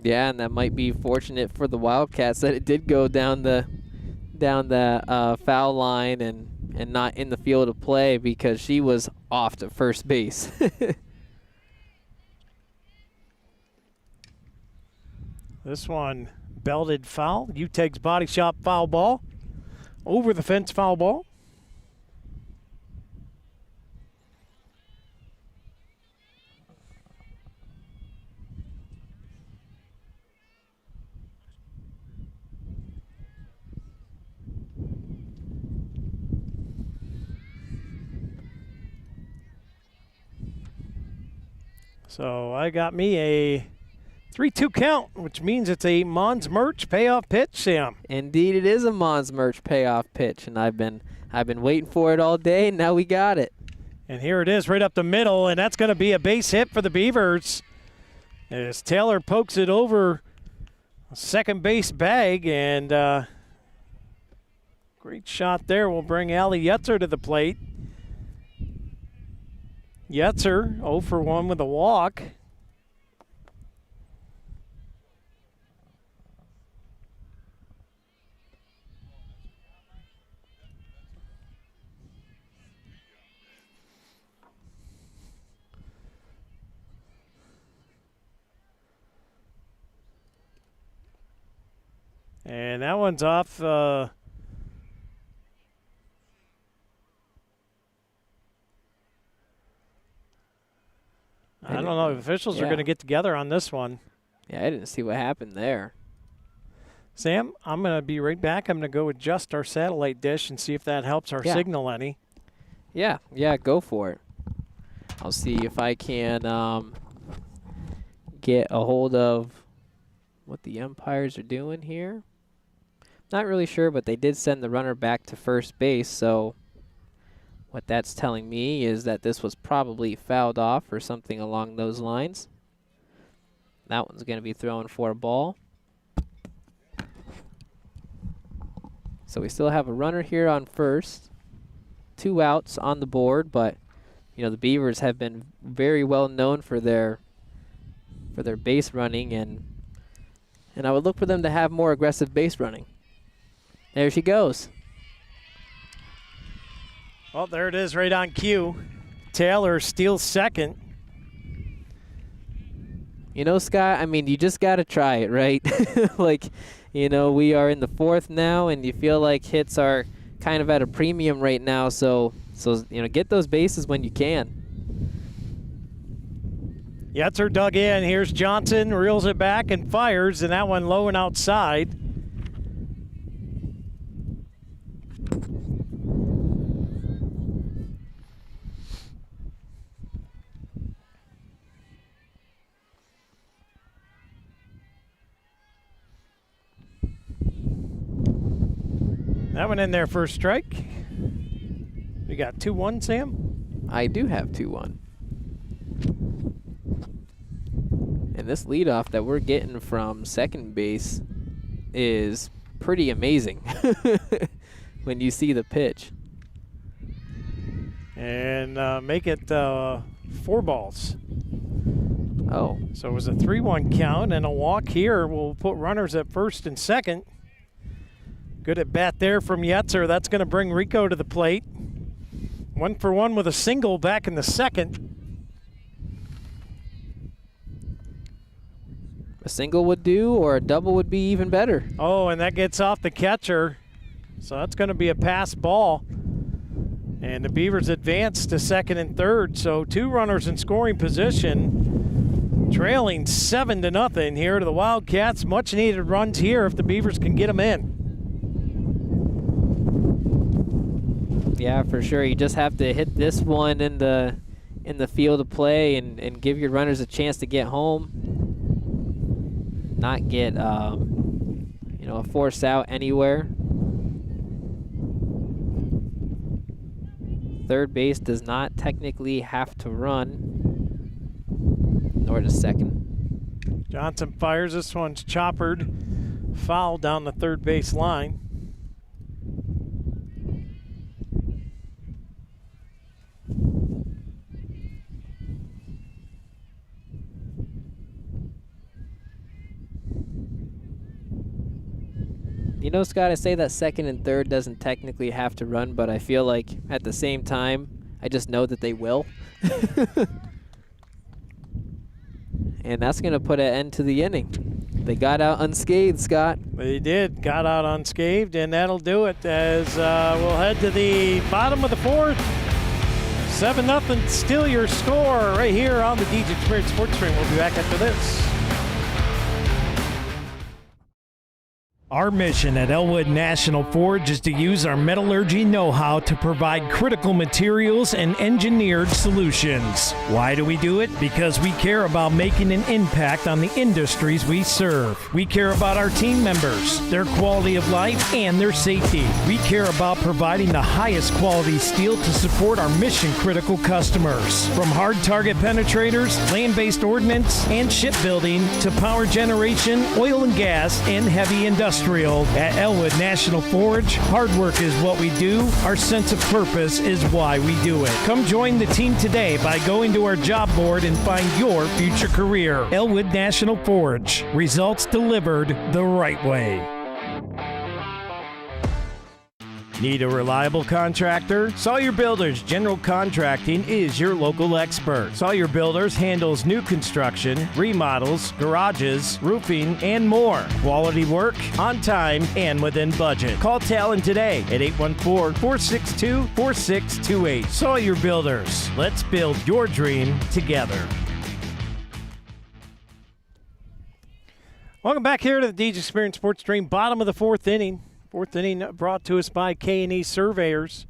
Yeah, and that might be fortunate for the Wildcats that it did go down the foul line and not in the field of play, because she was off to first base. This one belted foul. UTEG's body shot foul ball. Over the fence foul ball. So I got me a 3-2 count, which means it's a Mons Merch payoff pitch, Sam. Indeed, it is a Mons Merch payoff pitch, and I've been waiting for it all day, and now we got it. And here it is right up the middle, and that's going to be a base hit for the Beavers as Taylor pokes it over a second base bag, and great shot there will bring Allie Yetzer to the plate. Yetzer 0 for 1 with a walk. And that one's off. I don't know. The officials are going to get together on this one. Yeah, I didn't see what happened there. Sam, I'm going to be right back. I'm going to go adjust our satellite dish and see if that helps our signal any. Yeah, go for it. I'll see if I can get a hold of what the umpires are doing here. Not really sure, but they did send the runner back to first base, so what that's telling me is that this was probably fouled off or something along those lines. That one's going to be thrown for a ball. So we still have a runner here on first. 2 outs on the board, but the Beavers have been very well known for their base running, and And I would look for them to have more aggressive base running. There she goes. Well, there it is right on cue. Taylor steals second. You know, Scott, I mean, you just got to try it, right? Like, you know, we are in the 4th now, and you feel like hits are kind of at a premium right now. So you know, get those bases when you can. Yetzer dug in. Here's Johnson, reels it back and fires, and that one low and outside. That one in there for a strike. We got 2-1, Sam? I do have 2-1. And this leadoff that we're getting from second base is pretty amazing when you see the pitch. And make it 4 balls. Oh. So it was a 3-1 count, and a walk here. We'll put runners at first and second. Good at bat there from Yetzer. That's going to bring Rico to the plate. 1 for 1 with a single back in the second. A single would do, or a double would be even better. Oh, and that gets off the catcher. So that's going to be a pass ball. And the Beavers advance to second and third. So 2 runners in scoring position, trailing 7-0 here to the Wildcats. Much needed runs here if the Beavers can get them in. Yeah, for sure. You just have to hit this one in the field of play and give your runners a chance to get home. Not get you know, a force out anywhere. Third base does not technically have to run, nor does second. Johnson fires. This one's choppered. Foul down the third base line. You know, Scott, I say that second and third doesn't technically have to run, but I feel like at the same time, I just know that they will. And that's going to put an end to the inning. They got out unscathed, Scott. They did. Got out unscathed, and that'll do it as we'll head to the bottom of the 4th. 7-0, still your score right here on the DJ Experience Sports Stream. We'll be back after this. Our mission at Elwood National Forge is to use our metallurgy know-how to provide critical materials and engineered solutions. Why do we do it? Because we care about making an impact on the industries we serve. We care about our team members, their quality of life, and their safety. We care about providing the highest quality steel to support our mission-critical customers. From hard target penetrators, land-based ordnance, and shipbuilding to power generation, oil and gas, and heavy industrial. At Elwood National Forge, hard work is what we do. Our sense of purpose is why we do it. Come join the team today by going to our job board and find your future career. Elwood National Forge. Results delivered the right way. Need a reliable contractor? Sawyer Builders General Contracting is your local expert. Sawyer Builders handles new construction, remodels, garages, roofing, and more. Quality work, on time, and within budget. Call Talon today at 814-462-4628. Sawyer Builders. Let's build your dream together. Welcome back here to the DJ Experience Sports Stream, bottom of the 4th inning. 4th inning brought to us by K&E Surveyors.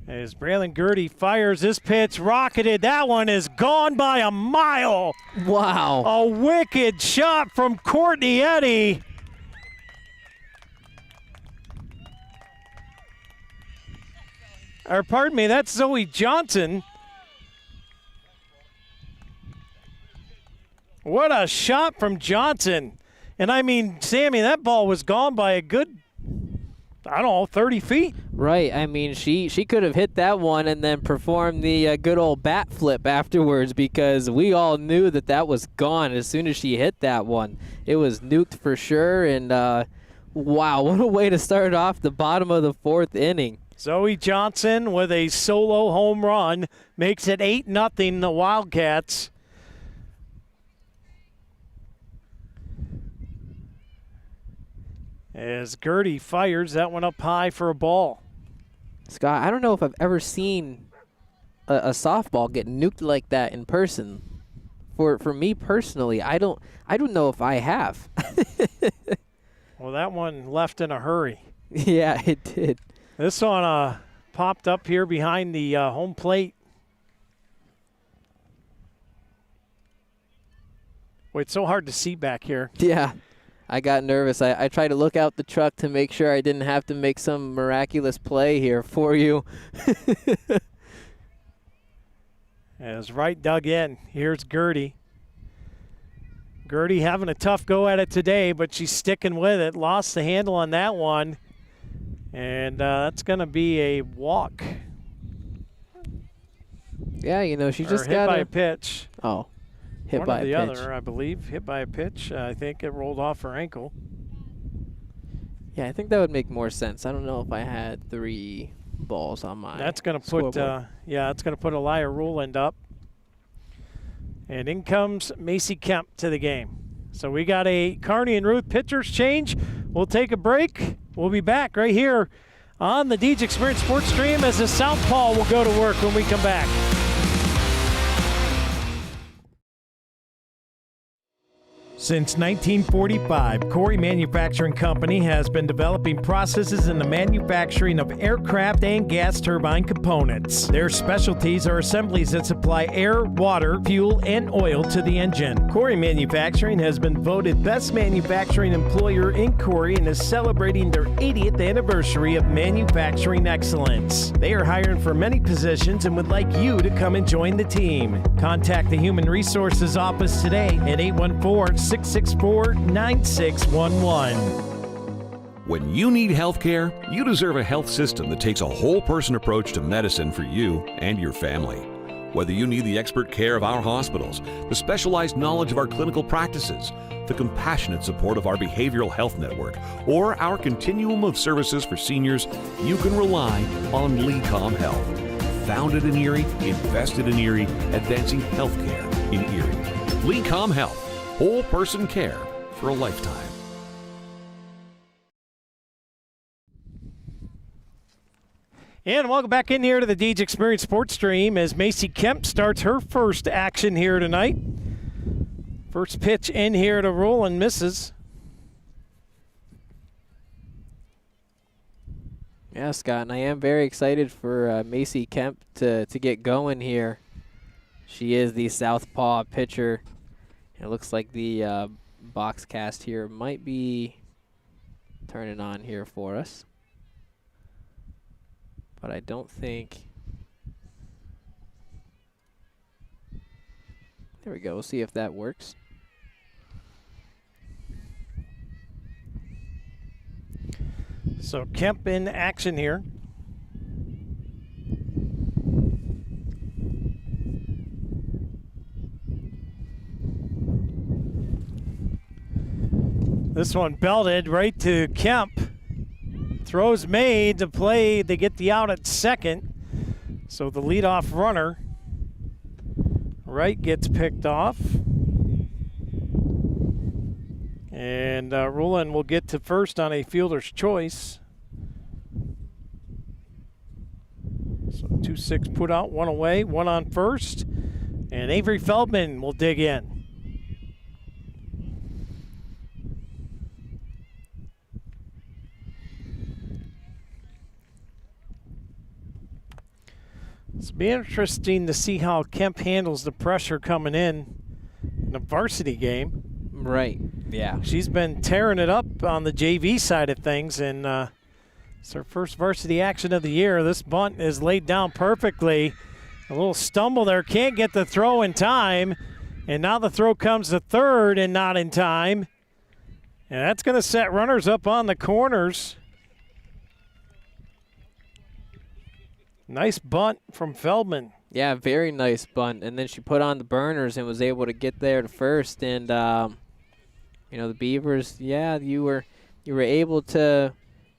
As Braylon Gertie fires this pitch, rocketed. That one is gone by a mile. Wow. A wicked shot from Courtney Eddy. Or pardon me, that's Zoe Johnson. What a shot from Johnson. And I mean, Sammy, that ball was gone by a good, I don't know, 30 feet. Right. I mean, she could have hit that one and then performed the good old bat flip afterwards, because we all knew that was gone as soon as she hit that one. It was nuked for sure, and wow, what a way to start off the bottom of the 4th inning. Zoe Johnson with a solo home run makes it 8-0 the Wildcats. As Gertie fires that one up high for a ball. Scott, I don't know if I've ever seen a softball get nuked like that in person. For me personally, I don't know if I have. Well, that one left in a hurry. Yeah, it did. This one popped up here behind the home plate. Boy, it's so hard to see back here. Yeah, I got nervous. I tried to look out the truck to make sure I didn't have to make some miraculous play here for you. As right dug in. Here's Gertie. Gertie having a tough go at it today, but she's sticking with it. Lost the handle on that one. And that's going to be a walk. Yeah, you know, she just got hit by a pitch. Oh, hit one by or the a pitch. other, I believe. Hit by a pitch. I think it rolled off her ankle. Yeah, I think that would make more sense. I don't know if I had 3 balls on my That's going to put that's going to put Elia Ruland up. And in comes Macy Kemp to the game. So we got a Kearney and Ruth pitchers change. We'll take a break. We'll be back right here on the Deej Experience Sports Stream as the Southpaw will go to work when we come back. Since 1945, Corry Manufacturing Company has been developing processes in the manufacturing of aircraft and gas turbine components. Their specialties are assemblies that supply air, water, fuel, and oil to the engine. Corry Manufacturing has been voted Best Manufacturing Employer in Corry and is celebrating their 80th anniversary of manufacturing excellence. They are hiring for many positions and would like you to come and join the team. Contact the Human Resources Office today at 814-664-9611. When you need health care, you deserve a health system that takes a whole-person approach to medicine for you and your family. Whether you need the expert care of our hospitals, the specialized knowledge of our clinical practices, the compassionate support of our behavioral health network, or our continuum of services for seniors, you can rely on LECOM Health. Founded in Erie, invested in Erie, advancing healthcare in Erie. LECOM Health. Whole person care for a lifetime. And welcome back in here to the Deej Experience Sports Stream as Macy Kemp starts her first action here tonight. First pitch in here to roll and misses. Yeah, Scott, and I am very excited for Macy Kemp to get going here. She is the southpaw pitcher. It looks like the box cast here might be turning on here for us. But I don't think. There we go. We'll see if that works. So Kemp in action here. This one belted right to Kemp. Throws made to play. They get the out at second. So the leadoff runner, Wright, gets picked off. And Ruland will get to first on a fielder's choice. So 2-6 put out, one away, one on first. And Avery Feldman will dig in. It'll be interesting to see how Kemp handles the pressure coming in a varsity game. Right, yeah. She's been tearing it up on the JV side of things, and it's her first varsity action of the year. This bunt is laid down perfectly. A little stumble there, can't get the throw in time, and now the throw comes to third and not in time. And that's going to set runners up on the corners. Nice bunt from Feldman. Yeah, very nice bunt. And then she put on the burners and was able to get there to first. And, you know, the Beavers, yeah, you were able to,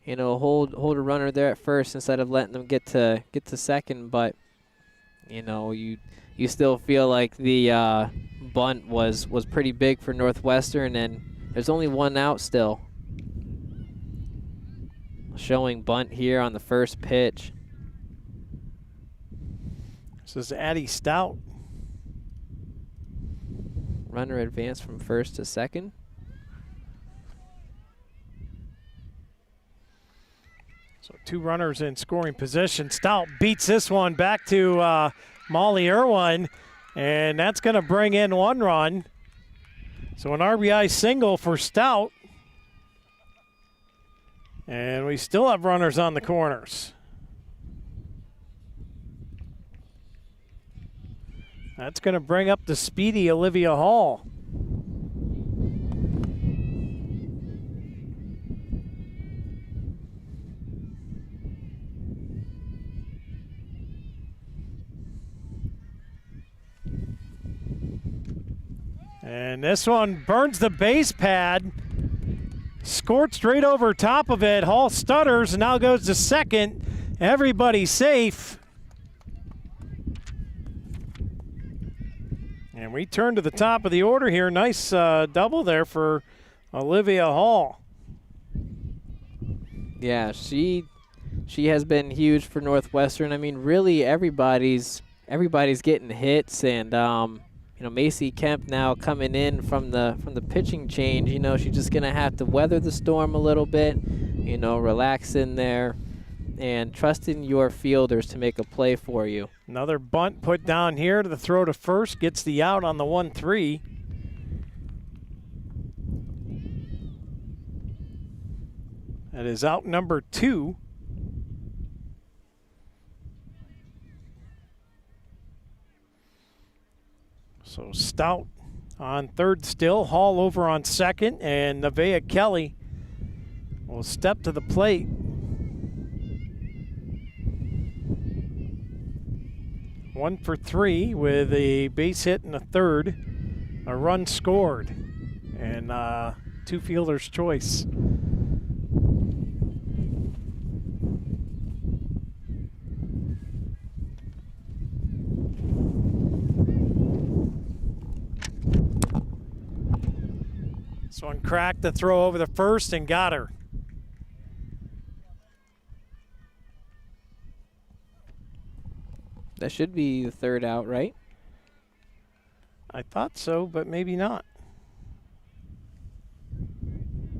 you know, hold a runner there at first instead of letting them get to second. But, you know, you still feel like the bunt was pretty big for Northwestern, and there's only one out still. Showing bunt here on the first pitch. This is Addie Stout. Runner advanced from first to second. So 2 runners in scoring position. Stout beats this one back to Molly Irwin, and that's going to bring in 1 run. So an RBI single for Stout. And we still have runners on the corners. That's going to bring up the speedy Olivia Hall. And this one burns the base pad. Scored straight over top of it. Hall stutters and now goes to second. Everybody safe. And we turn to the top of the order here. Nice double there for Olivia Hall. Yeah, she has been huge for Northwestern. I mean, really everybody's getting hits, and you know, Macy Kemp now coming in from the pitching change. You know, she's just gonna have to weather the storm a little bit. You know, relax in there, and trust in your fielders to make a play for you. Another bunt put down here to the throw to first, gets the out on the 1-3. That is out number 2. So Stout on third still, Hall over on second, and Nevaeh Kelly will step to the plate. One for 3 with a base hit and a third, a run scored, and 2 fielders' choice. This one cracked the throw over the first and got her. That should be the third out, right? I thought so, but maybe not.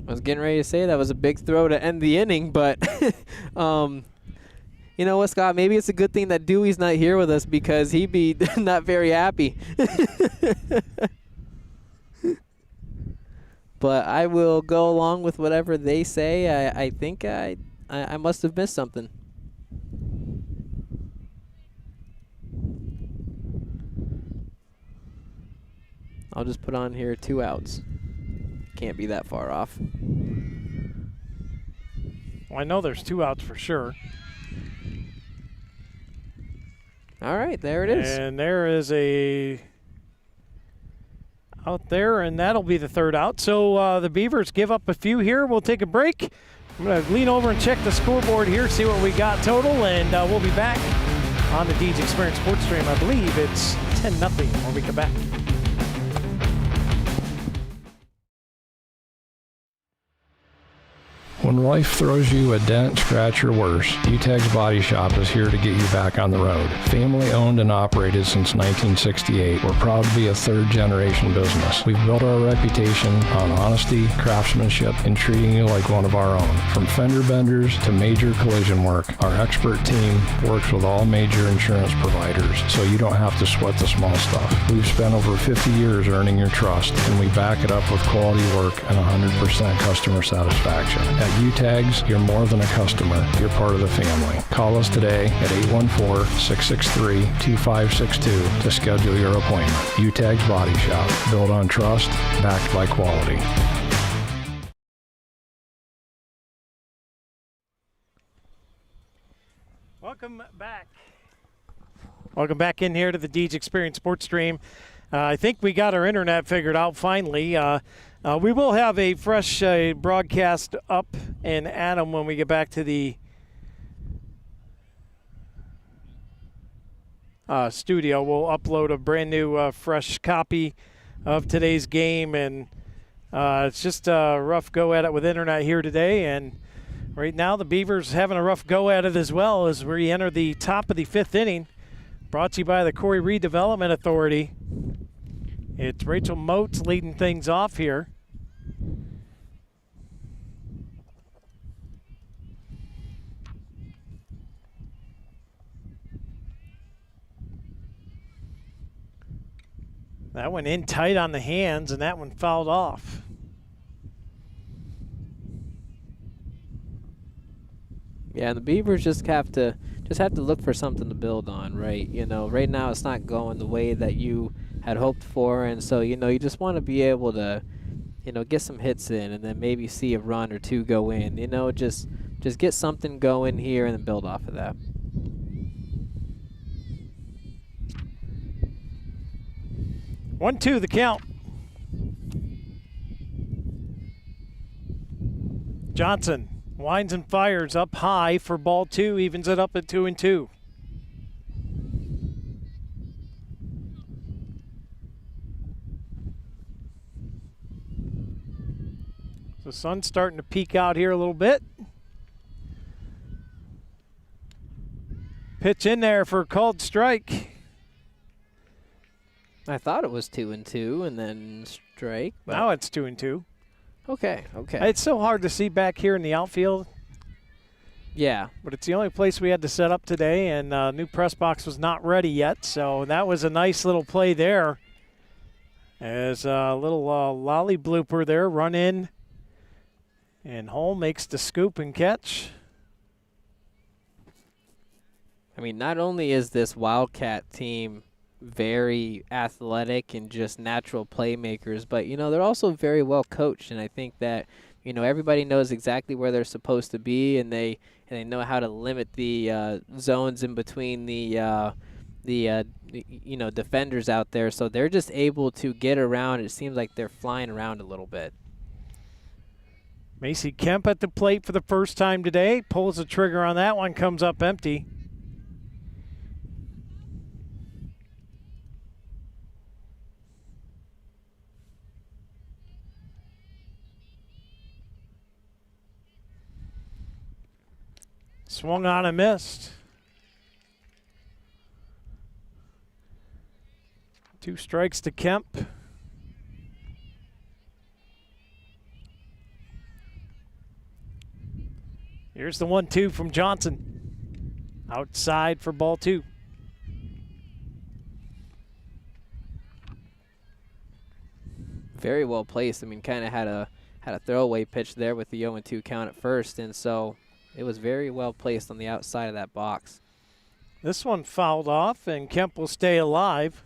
I was getting ready to say that was a big throw to end the inning, but you know what, Scott? Maybe it's a good thing that Dewey's not here with us, because he'd be not very happy. But I will go along with whatever they say. I think I must have missed something. I'll just put on here 2 outs. Can't be that far off. Well, I know there's 2 outs for sure. All right, there it is. And there is a out there, and that'll be the third out. So the Beavers give up a few here. We'll take a break. I'm going to lean over and check the scoreboard here, see what we got total, and we'll be back on the Deeds Experience Sports Stream. I believe it's 10-0 when we come back. When life throws you a dent, scratch, or worse, UTAG's Body Shop is here to get you back on the road. Family owned and operated since 1968, we're proud to be a third-generation business. We've built our reputation on honesty, craftsmanship, and treating you like one of our own. From fender benders to major collision work, our expert team works with all major insurance providers, so you don't have to sweat the small stuff. We've spent over 50 years earning your trust, and we back it up with quality work and 100% customer satisfaction. At UTAGS, you're more than a customer, you're part of the family. Call us today at 814-663-2562 to schedule your appointment. UTAGS Body Shop, built on trust, backed by quality. Welcome back. Welcome back in here to the Deej Experience Sports Stream. I think we got our internet figured out finally. We will have a fresh broadcast up in Adam when we get back to the studio. We'll upload a brand new fresh copy of today's game, and it's just a rough go at it with internet here today. And right now the Beavers having a rough go at it as well as we enter the top of the 5th inning. Brought to you by the Corry Redevelopment Authority. It's Rachel Moats leading things off here. That one in tight on the hands, and that one fouled off. Yeah, the Beavers just have to look for something to build on, right? You know, right now it's not going the way that you had hoped for, and so, you know, you just want to be able to, you know, get some hits in and then maybe see a run or two go in. You know, just get something going here and then build off of that. One, two, the count. Johnson winds and fires up high for ball 2, evens it up at 2-2. The sun's starting to peek out here a little bit. Pitch in there for a called strike. I thought it was 2-2 and then strike. But now it's 2-2. Okay, okay. It's so hard to see back here in the outfield. Yeah. But it's the only place we had to set up today, and new press box was not ready yet, so that was a nice little play there. As a little lolly blooper there, run in, and Hull makes the scoop and catch. I mean, not only is this Wildcat team very athletic and just natural playmakers, but, you know, they're also very well coached, and I think that, you know, everybody knows exactly where they're supposed to be, and they know how to limit the zones in between the you know, defenders out there, so they're just able to get around. It seems like they're flying around a little bit. Macy Kemp at the plate for the first time today, pulls the trigger on that one, comes up empty. Swung on and missed. 2 strikes to Kemp. Here's the 1-2 from Johnson. Outside for ball 2. Very well placed. I mean, kind of had a throwaway pitch there with the 0-2 count at first, and so it was very well placed on the outside of that box. This one fouled off, and Kemp will stay alive.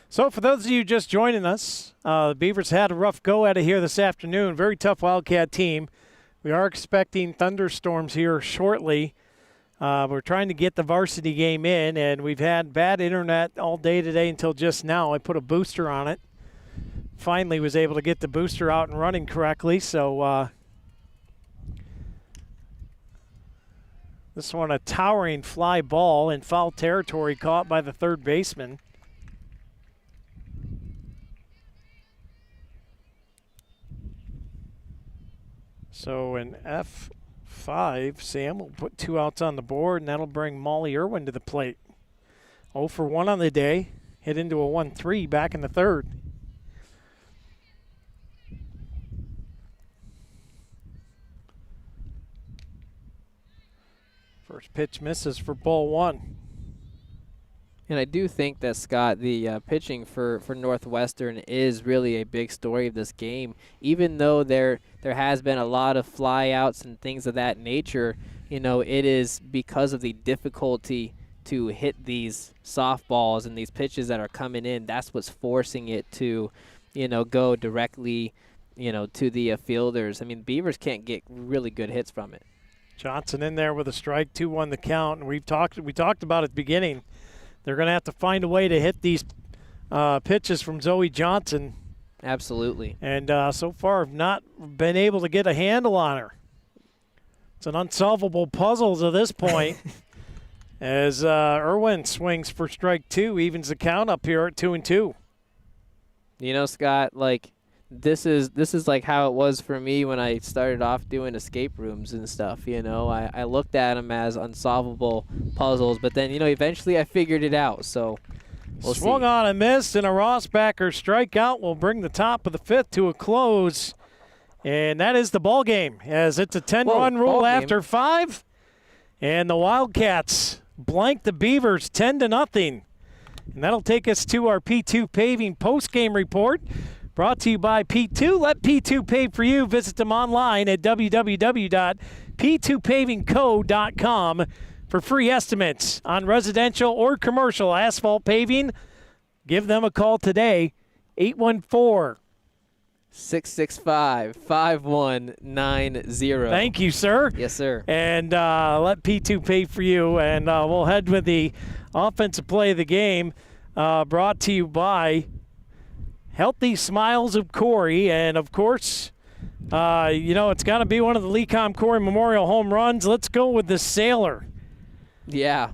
So for those of you just joining us, the Beavers had a rough go at it here this afternoon. Very tough Wildcat team. We are expecting thunderstorms here shortly. We're trying to get the varsity game in, and we've had bad internet all day today until just now. I put a booster on it. Finally was able to get the booster out and running correctly, so this one a towering fly ball in foul territory caught by the third baseman. So an F5, Sam will put 2 outs on the board, and that'll bring Molly Irwin to the plate. 0 for 1 on the day, hit into a 1-3 back in the third. First pitch misses for ball 1. And I do think that, Scott, the pitching for Northwestern is really a big story of this game. Even though there has been a lot of flyouts and things of that nature, you know, it is because of the difficulty to hit these softballs and these pitches that are coming in. That's what's forcing it to, you know, go directly to the fielders. I mean, Beavers can't get really good hits from it. Johnson in there with a strike, 2-1 the count, and we talked about at the beginning. They're going to have to find a way to hit these pitches from Zoe Johnson. Absolutely. And so far have not been able to get a handle on her. It's an unsolvable puzzle to this point. As Irwin swings for strike 2, evens the count up here at 2-2. Scott, like this is like how it was for me when I started off doing escape rooms and stuff. I looked at them as unsolvable puzzles, but then eventually I figured it out. So we'll swung see. On and missed, and a Rossbacker strikeout will bring the top of the 5th to a close, and that is the ball game. As it's a 10-run rule after 5, and the Wildcats blank the Beavers 10-0. And that'll take us to our P2 Paving post-game report, brought to you by P2. Let P2 pave for you. Visit them online at www.p2pavingco.com for free estimates on residential or commercial asphalt paving. Give them a call today, 814-665-5190. Thank you, sir. Yes, sir. And let P2 pay for you. And we'll head with the offensive play of the game, brought to you by Healthy Smiles of Corry. And, of course, it's got to be one of the Lecom Corry Memorial home runs. Let's go with the Sailor. Yeah,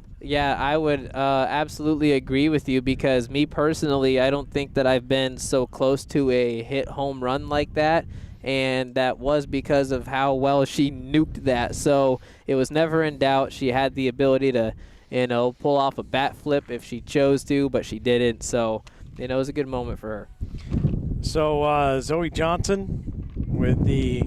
I would absolutely agree with you, because me personally, I don't think that I've been so close to a hit home run like that, and that was because of how well she nuked that. So it was never in doubt. She had the ability to, pull off a bat flip if she chose to, but she didn't. So, it was a good moment for her. So Zoe Johnson with the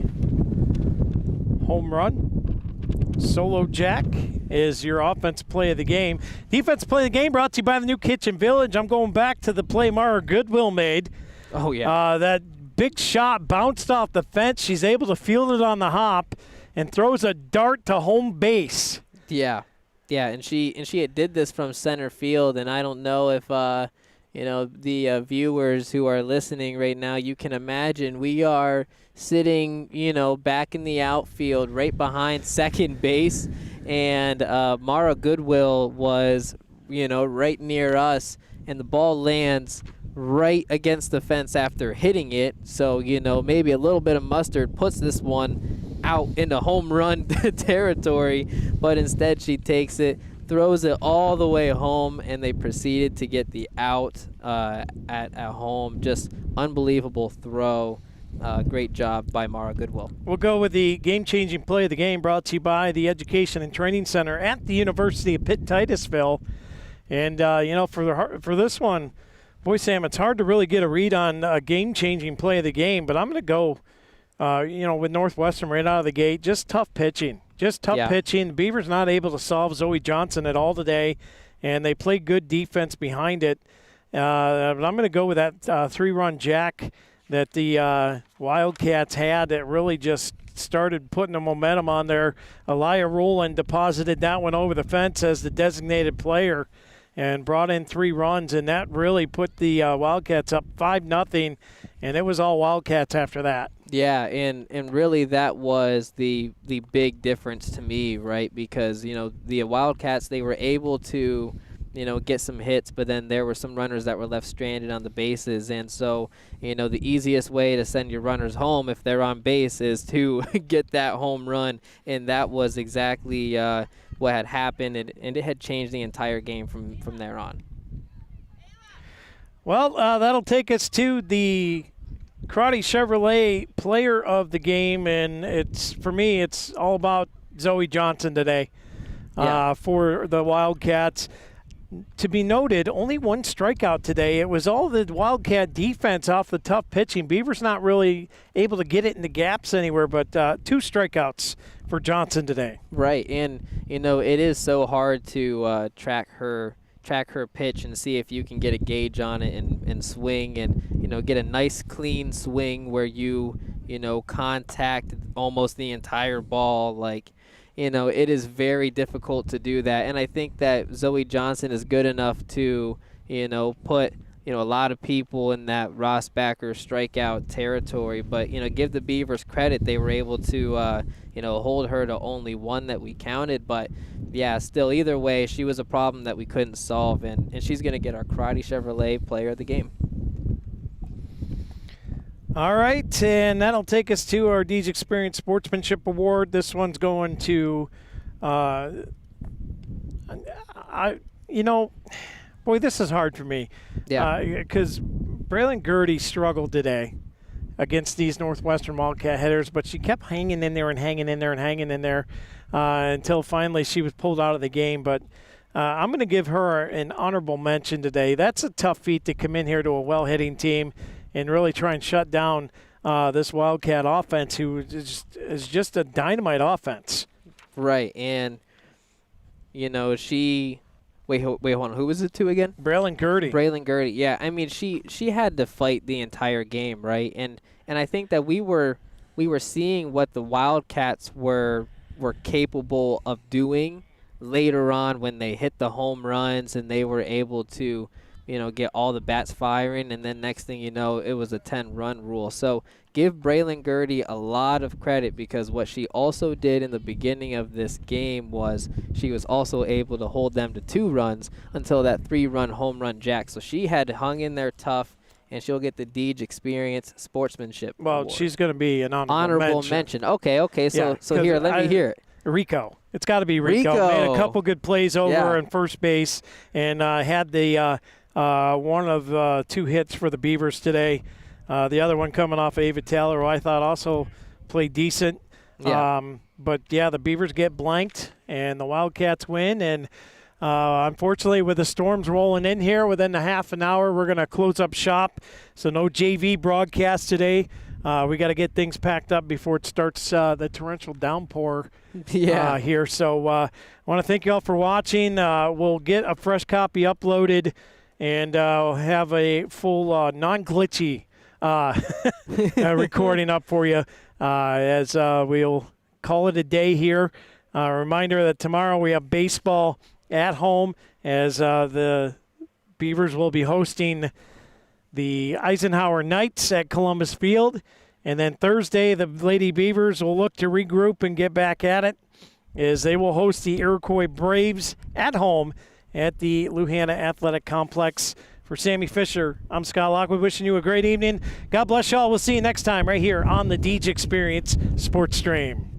home run. Solo Jack is your offensive play of the game. Defensive play of the game brought to you by the New Kitchen Village. I'm going back to the play Mara Goodwill made. Oh, yeah. That big shot bounced off the fence. She's able to field it on the hop and throws a dart to home base. Yeah, and she did this from center field, and I don't know if the viewers who are listening right now, you can imagine we are sitting, back in the outfield right behind second base, and Mara Goodwill was, right near us, and the ball lands right against the fence after hitting it. So, maybe a little bit of mustard puts this one out into home run territory, but instead she takes it, throws it all the way home, and they proceeded to get the out at home. Just unbelievable throw. Great job by Mara Goodwill. We'll go with the game-changing play of the game, brought to you by the Education and Training Center at the University of Pitt-Titusville. And, for this one, boy, Sam, it's hard to really get a read on a game-changing play of the game, but I'm going to go, with Northwestern right out of the gate. Just tough pitching. Pitching. The Beavers not able to solve Zoe Johnson at all today, and they played good defense behind it. But I'm going to go with that 3-run jack that the Wildcats had that really just started putting the momentum on there. Elia Rowland deposited that one over the fence as the designated player and brought in 3 runs, and that really put the Wildcats up 5-0, and it was all Wildcats after that. Yeah, and really that was the big difference to me, right? Because, the Wildcats, they were able to, get some hits, but then there were some runners that were left stranded on the bases. And so, the easiest way to send your runners home if they're on base is to get that home run. And that was exactly what had happened, and it had changed the entire game from there on. Well, that'll take us to the Crotty Chevrolet player of the game, and for me, it's all about Zoe Johnson today for the Wildcats. To be noted, only 1 strikeout today. It was all the Wildcat defense off the tough pitching. Beavers not really able to get it in the gaps anywhere, but 2 strikeouts for Johnson today. Right, and it is so hard to track her pitch and see if you can get a gauge on it and swing and get a nice clean swing where you contact almost the entire ball. Like, it is very difficult to do that, and I think that Zoe Johnson is good enough to put a lot of people in that Rossbacher strikeout territory. But, give the Beavers credit. They were able to, hold her to only one that we counted. But, yeah, still, either way, she was a problem that we couldn't solve. And she's going to get our Karate Chevrolet Player of the Game. All right, and that'll take us to our Deej Experience Sportsmanship Award. This one's going to, boy, this is hard for me. Yeah. Because Braylon Gertie struggled today against these Northwestern Wildcat hitters, but she kept hanging in there until finally she was pulled out of the game. But I'm going to give her an honorable mention today. That's a tough feat to come in here to a well-hitting team and really try and shut down this Wildcat offense, who is just a dynamite offense. Right, and, she – wait, hold on. Who was it to again? Braylon Gertie. Yeah, I mean, she had to fight the entire game, right? And I think that we were seeing what the Wildcats were capable of doing later on when they hit the home runs and they were able to – get all the bats firing, and then next thing you know, it was a 10-run rule. So give Braylon Gertie a lot of credit, because what she also did in the beginning of this game was she was also able to hold them to 2 runs until that 3-run home run jack. So she had hung in there tough, and she'll get the Deej Experience Sportsmanship Award. She's going to be an honorable mention. Okay. So here, let me hear it. Rico. It's got to be Rico. Made a couple good plays over on first base and had the one of 2 hits for the Beavers today. The other one coming off of Ava Taylor, who I thought also played decent. Yeah. But, the Beavers get blanked, and the Wildcats win. And unfortunately, with the storms rolling in here within a half an hour, we're going to close up shop. So no JV broadcast today. We got to get things packed up before it starts the torrential downpour here. So I want to thank you all for watching. We'll get a fresh copy uploaded and have a full non-glitchy recording up for you as we'll call it a day here. A reminder that tomorrow we have baseball at home as the Beavers will be hosting the Eisenhower Knights at Columbus Field. And then Thursday, the Lady Beavers will look to regroup and get back at it as they will host the Iroquois Braves at home at the Luhanna Athletic Complex. For Sammy Fisher, I'm Scott Lockwood, wishing you a great evening. God bless y'all. We'll see you next time right here on the Deej Experience Sports Stream.